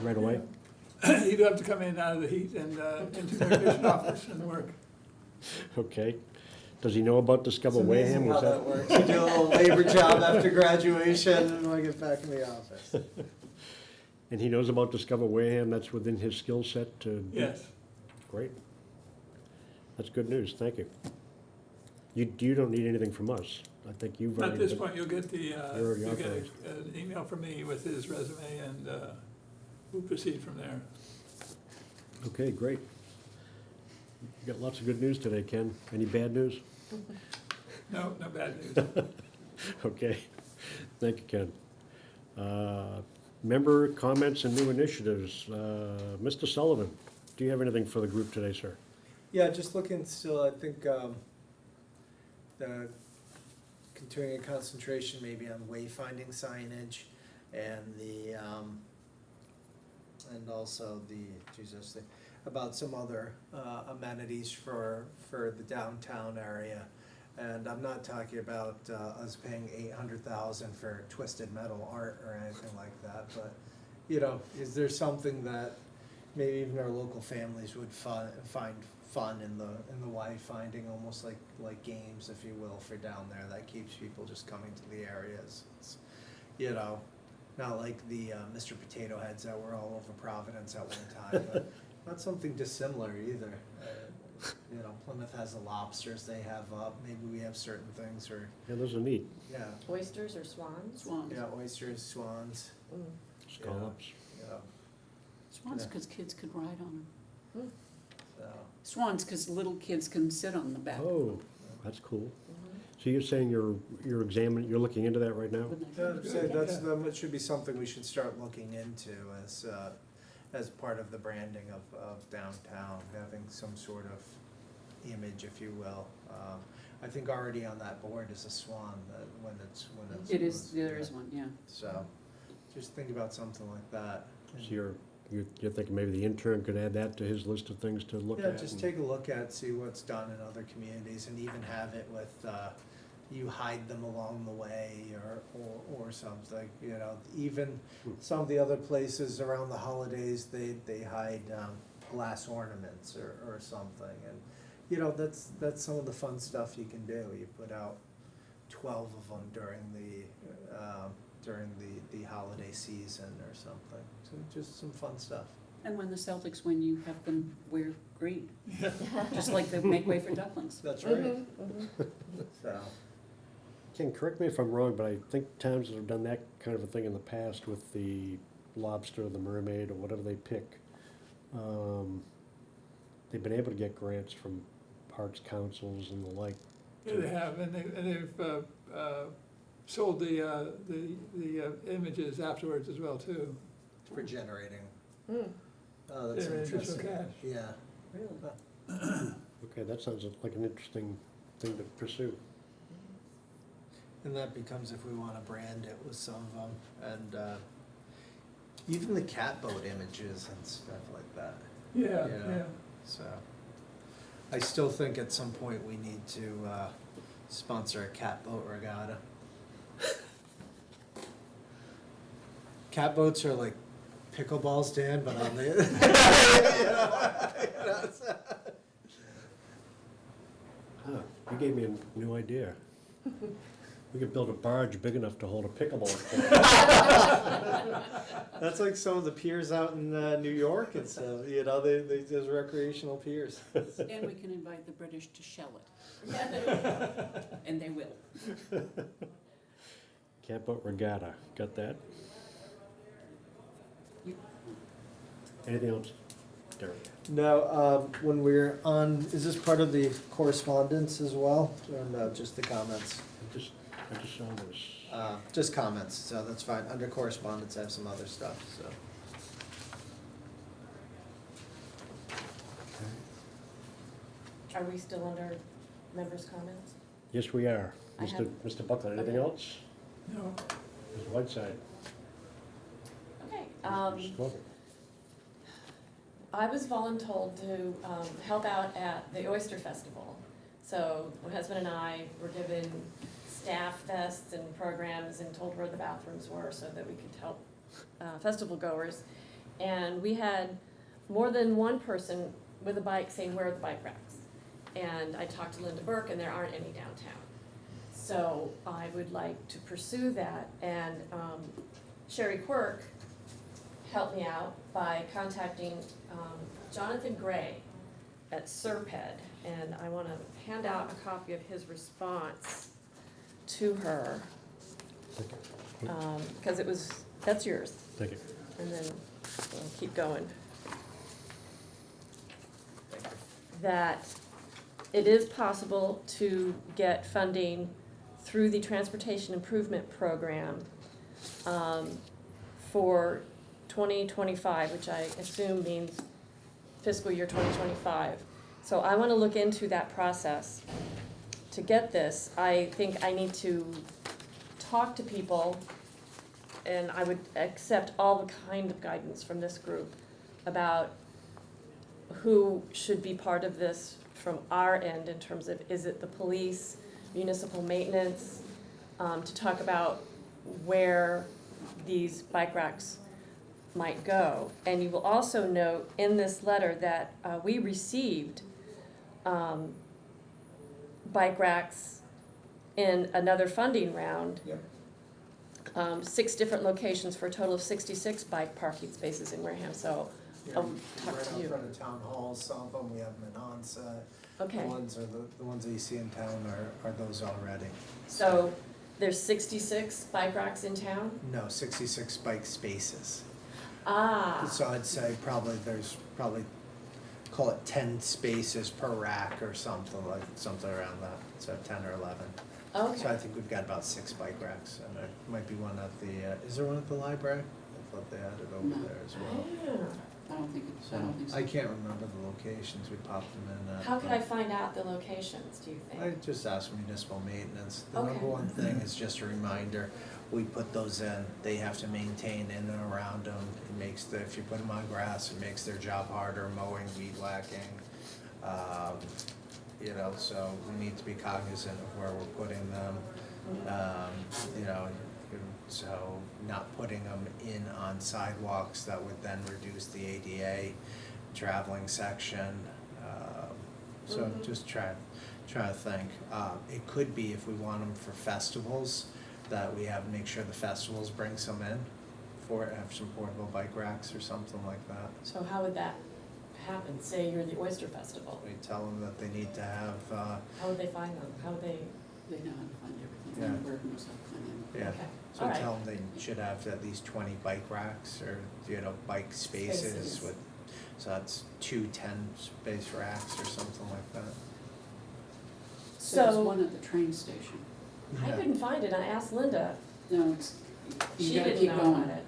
right away? He'd have to come in out of the heat and into the commission office and work. Okay. Does he know about Discover It's Wareham? amazing how Was that works. You do a little labor job after graduation and want to get back in the office. And he knows about Discover Wareham? That's within his skill set to do? Yes. Great. That's good news. Thank you. You don't need anything from us. I think you've already. At this been- point, you'll get already you'll get authorized. an email from me with his resume and we'll proceed from there. Okay, great. You got lots of good news today, Ken. Any bad news? No bad news. Okay, thank you, Ken. Member comments and new initiatives. Mr. Sullivan, do you have anything for the group today, sir? Yeah, just looking still, I think, the continuing concentration maybe on wayfinding signage and the, and also about some other amenities for the downtown area. And I'm not talking about us paying $800,000 for twisted metal art or anything like that, but, you know, is there something that maybe even our local families would find fun in the wayfinding, almost like games, if you will, for down there, that keeps people just coming to the areas. It's, you know, not like the Mr. Potato Heads that were all over Providence at one time, but not something dissimilar either. You know, Plymouth has the lobsters they have up, maybe we have certain things, or, Yeah, those are neat. yeah, Oysters or swans? Swans. yeah, oysters, swans, Mm. Scallops. you know, Swans, because kids could ride on them. so. Swans, because little kids can sit on the back. Oh, that's cool. Mhm. So you're saying you're examining, you're looking into that right now? Wouldn't they? Yeah, I'd say that should be something we should start looking into as part of the branding of downtown, having some sort of image, if you will. I think already on that board is a swan, that when it's. It is, there is one, yeah. So, just think about something like that. So you're thinking maybe the intern could add that to his list of things to look Yeah, at? just and- take a look at, see what's done in other communities, and even have it with, you hide them along the way, or something, you know. Even some of the other places around the holidays, they hide, glass ornaments or something, and, you know, that's some of the fun stuff you can do. You put out 12 of them during the holiday season or something, so just some fun stuff. And when the Celtics win, you have them wear green, just like they make way for ducklings. That's right, Mhm, mhm. so. Ken, correct me if I'm wrong, but I think towns that have done that kind of a thing in the past with the lobster, the mermaid, or whatever they pick, they've been able to get grants from arts councils and the like. Yeah, they have, and they've sold the images afterwards as well, too. For generating. Mm. Oh, that's Generating additional interesting. cash. Yeah. Really? Okay, that sounds like an interesting thing to pursue. And that becomes if we wanna brand it with some of them, and, even the cat boat images and stuff like that, Yeah, Yeah. yeah. so. I still think at some point we need to, sponsor a cat boat regatta. Cat boats are like pickleball stand, but on the. Huh, you gave me a new idea. We could build a barge big enough to hold a pickleball court. That's like some of the piers out in New York and stuff, they there's recreational piers. And we can invite the British to shell it, and they will. Camp-out regatta, got that? You- Anything else, Derek? No, when we're on, is this part of the correspondence as well, or no, just the comments? I just saw this. Just comments, so that's fine. Under correspondence, I have some other stuff, so. Are we still under members' comments? Yes, we are. I have- Mr. Buckland, anything Okay. else? No, Mr. Whiteside? Okay, Mr. Corbett? I was voluntold to help out at the Oyster Festival. So my husband and I were given staff vests and programs and told where the bathrooms were so that we could help festival goers. And we had more than one person with a bike saying, where are the bike racks? And I talked to Linda Burke, and there aren't any downtown. So I would like to pursue that, and Sherry Quirk helped me out by contacting Jonathan Gray at Serped, and I wanna hand out a copy of his response to her, cause it was, that's yours, Thank you. and then we'll keep going. That it is possible to get funding through the Transportation Improvement Program for 2025, which I assume means fiscal year 2025. So I want to look into that process. To get this, I think I need to talk to people, and I would accept all the kind of guidance from this group about who should be part of this from our end in terms of, is it the police, municipal maintenance, to talk about where these bike racks might go. And you will also note in this letter that we received bike racks in another funding round. Yep. 6 different locations for a total of 66 bike parking spaces in Wareham, so Yeah, I'll talk right to out you. front of town hall, some of them, we have them in onset. Okay, The ones that you see in town are those already. so there's 66 bike racks in town? No, 66 bike spaces. Ah, So I'd say there's call it 10 spaces per rack or something around that, so 10 or 11. So I okay. think we've got about 6 bike racks, and there might be one at the, is there one at the library? I thought they had it over No. there as well. Ah. I don't think so. I can't remember the locations, we popped them in. How could I find out the locations, do you I think? just asked municipal maintenance. The Okay. number one thing is just a reminder, we put those in, they have to maintain in and around them. It makes if you put them on grass, it makes their job harder, mowing, weed whacking. So we need to be cognizant of where we're putting them. So not putting them in on sidewalks that would then reduce the ADA traveling section. So Mhm. just try to think. It could be if we want them for festivals, that we make sure the festivals bring some in have some portable bike racks or something like that. So how would that happen? Say you're the Oyster Festival. We tell them that they need to have, How would they find them? How would they, They know how to find everything, Yeah. and Burton knows how to find everything. yeah. okay, So all right. tell them they should have at least 20 bike racks or, bike spaces Spaces. with, so that's 2 10-space racks or something like that. So there's So- one at the train station. I Yeah. couldn't find it, I asked Linda, No, it's, she you gotta didn't keep know going. about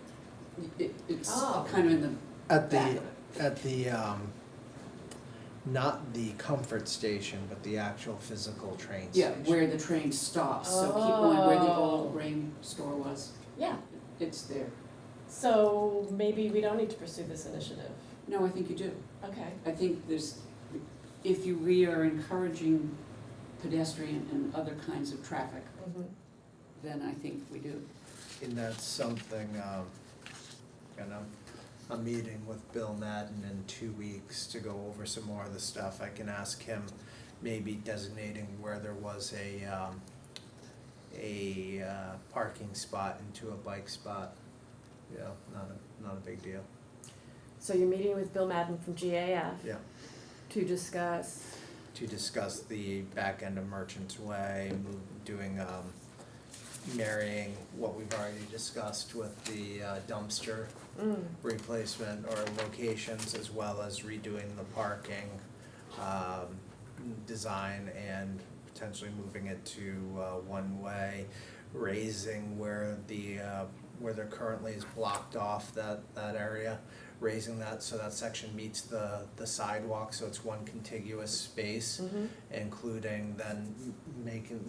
it. It's Oh. kind of in the At back the, of it. at the, not the comfort station, but the actual physical train Yeah, station. where the train stops, so keep going where the Oh. old grain store was, Yeah, it's there. so maybe we don't need to pursue this initiative, No, I think you do. okay. I think if we are encouraging pedestrian and other kinds of traffic, Mhm. then I think we do. And that's something, a meeting with Bill Madden in 2 weeks to go over some more of the stuff. I can ask him maybe designating where there was a parking spot into a bike spot. You know, not a big deal. So you're meeting with Bill Madden from GAF Yeah. to discuss, To discuss the back end of Merchant's Way, doing, marrying what we've already discussed with the dumpster replacement or locations, as well as redoing the parking design and potentially moving it to one-way, raising where there currently is blocked off that area, raising that so that section meets the sidewalk, so it's one contiguous space, including then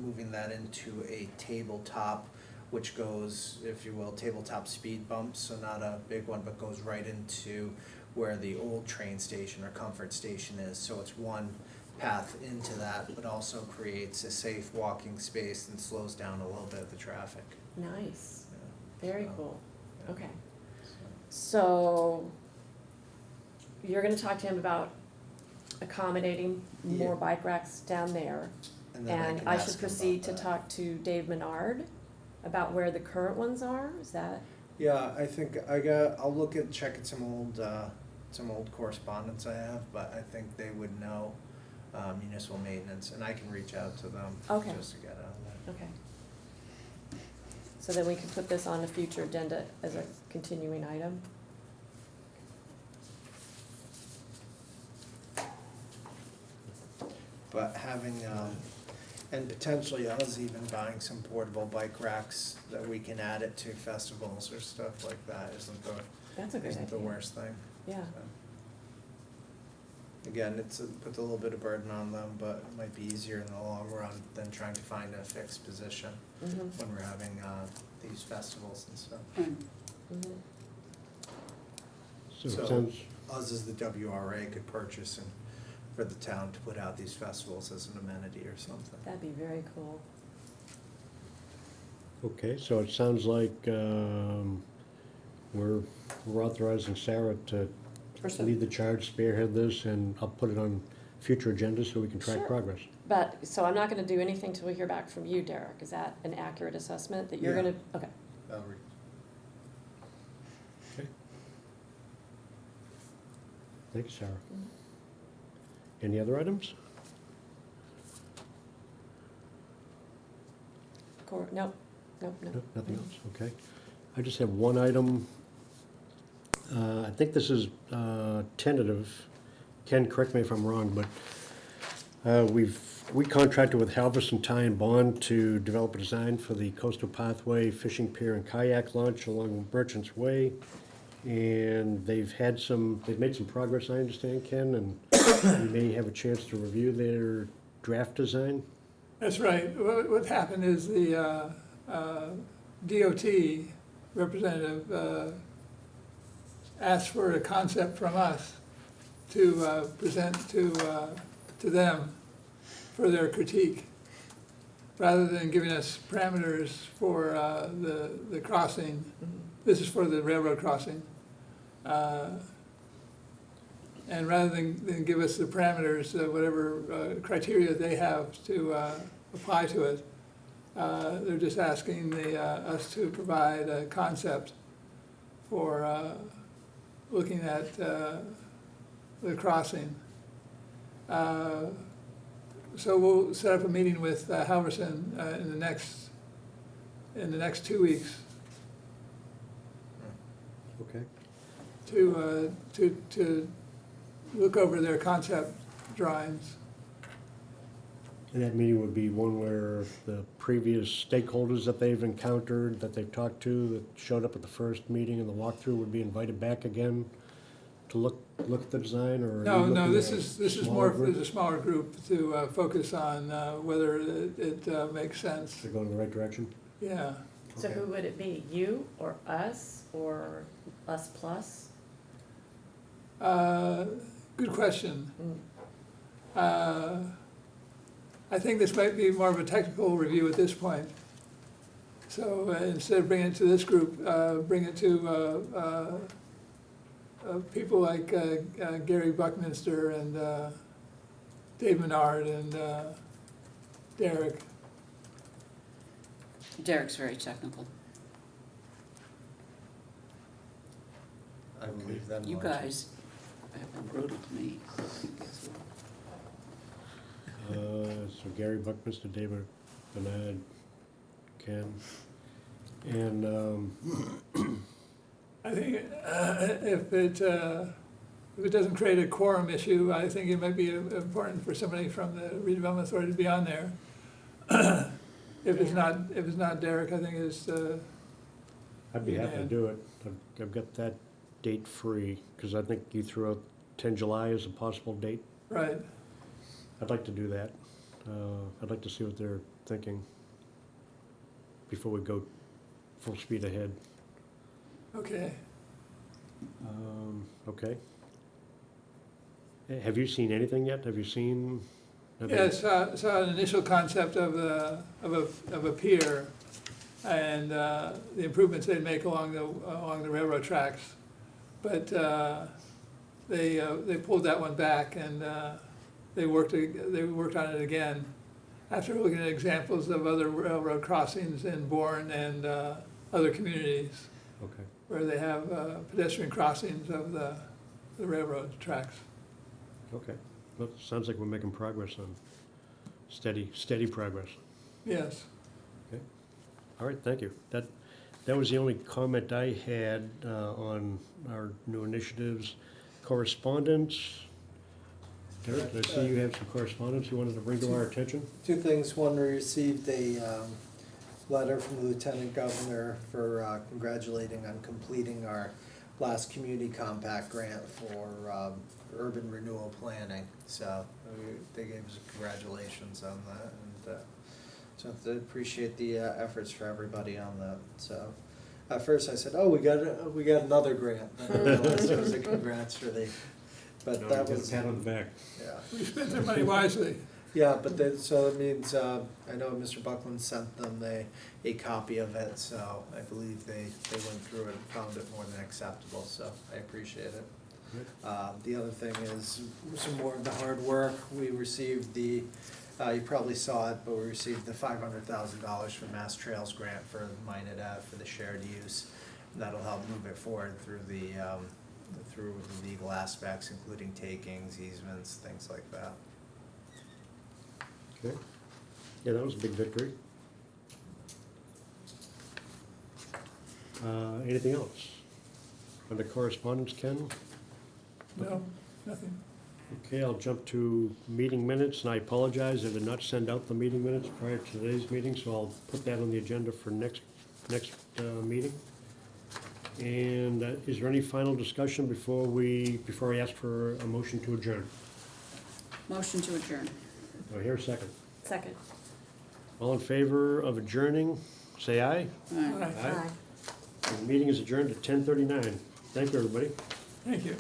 moving that into a tabletop, which goes, if you will, tabletop speed bumps, so not a big one, but goes right into where the old train station or comfort station is, so it's one path into that, but also creates a safe walking space and slows down a little bit of the traffic. nice, Yeah. very So, cool, yeah. okay. So, you're gonna talk to him about accommodating more Yeah. bike racks down there. And then And can I ask should him proceed about to that. talk to Dave Menard about where the current ones are, is that? Yeah, I think I'll look at, checking some old correspondence I have, but I think they would know municipal maintenance, and I can reach out to them Okay. just to get on that. Okay. So then we can put this on a future agenda as a continuing item? But having, and potentially us even buying some portable bike racks that we can add it to festivals or stuff like that That's a good isn't the idea. worst thing. Yeah, So. Again, puts a little bit of burden on them, but it might be easier in the long run than trying to find a fixed position mhm, when we're having these festivals and stuff. And mhm. So So- it sounds, Us as the WRA could purchase and for the town to put out these festivals as an amenity or something. That'd be very cool. okay, so it sounds like we're authorizing Sarah to Pursue. lead the charge, spearhead this, and I'll put it on future agendas so we can track Sure. progress. But, so I'm not gonna do anything till we hear back from you, Derek, is that an accurate assessment, that you're Yeah. gonna, okay, Okay. Thank you, Sarah. Any other items? nope, nope, No, nope. nothing else, okay. I just have one item. I think this is tentative. Ken, correct me if I'm wrong, but we contracted with Halverson Tie and Bond to develop a design for the Coastal Pathway Fishing Pier and Kayak Launch along Merchant's Way. And they've made some progress, I understand, Ken, and we may have a chance to review their draft design. That's right. What happened is the DOT representative asked for a concept from us to present to them for their critique, rather than giving us parameters for the crossing. This is for the railroad crossing. And rather than give us the parameters, whatever criteria they have to apply to it, they're just asking us to provide a concept for looking at the crossing. So we'll set up a meeting with Halverson in the next 2 weeks Okay. to look over their concept drawings. And that meeting would be one where the previous stakeholders that they've encountered, that they've talked to, that showed up at the first meeting and the walkthrough would be invited back again to look at the design, or? are No, you no, looking this at a is smaller more, group there's a smaller group to focus on whether it makes sense. To go in the right direction? Yeah. So Okay. who would it be, you, or us, or us plus? Good question. Mm. I think this might be more of a technical review at this point. So instead of bringing it to this group, bring it to people like Gary Buckminster and Dave Menard and Derek. Derek's very technical. I believe them. You much. guys have been brutal to me. So Gary Buckminster, David Bernard, Ken, and, I think if it doesn't create a quorum issue, I think it might be important for somebody from the redevelopment authority to be on there. If it's not Derek, I think it's, I'd be happy to Yeah. do it. I've got that date free, because I think you threw out 10 July as a possible date. right, I'd like to do that. I'd like to see what they're thinking before we go full speed ahead. okay. Okay. Have you seen anything yet? Have you seen? have Yeah, I you- saw an initial concept of a pier and the improvements they'd make along the railroad tracks. But they pulled that one back and they worked on it again after looking at examples of other railroad crossings in Bourne and other communities Okay, where they have pedestrian crossings of the railroad tracks. okay. Well, it sounds like we're making progress on steady progress. Yes. All right, thank you. That was the only comment I had on our new initiatives. Correspondence. Derek, I see you have some correspondence you wanted to bring to our attention? Two things. One, we received a letter from the Lieutenant Governor for congratulating on completing our last community compact grant for urban renewal planning. So they gave us congratulations on that, and so I appreciate the efforts for everybody on that. So at first I said, "Oh, we got another grant." Then I realized it was a congrats for the, but No, that you get was a pat on the back. yeah. We spent their money wisely. Yeah, but then, so it means, I know Mr. Buckland sent them a copy of it, so I believe they went through it and found it more than acceptable, so I appreciate it. The other thing is some more of the hard work. We received you probably saw it, but we received the $500,000 from Mass Trails grant for Minot Ave for the shared use. And that'll help move it forward through through the legal aspects, including takings, easements, things like that. Okay. Yeah, that was a big victory. Anything else? Under correspondence, Ken? No, nothing. Okay, I'll jump to meeting minutes, and I apologize, I did not send out the meeting minutes prior to today's meeting, so I'll put that on the agenda for next meeting. And is there any final discussion before I ask for a motion to adjourn? Motion to adjourn. Do I hear a second? Second. All in favor of adjourning, say aye. All right. Aye. The meeting is adjourned at 10:39. Thank you, everybody. Thank you.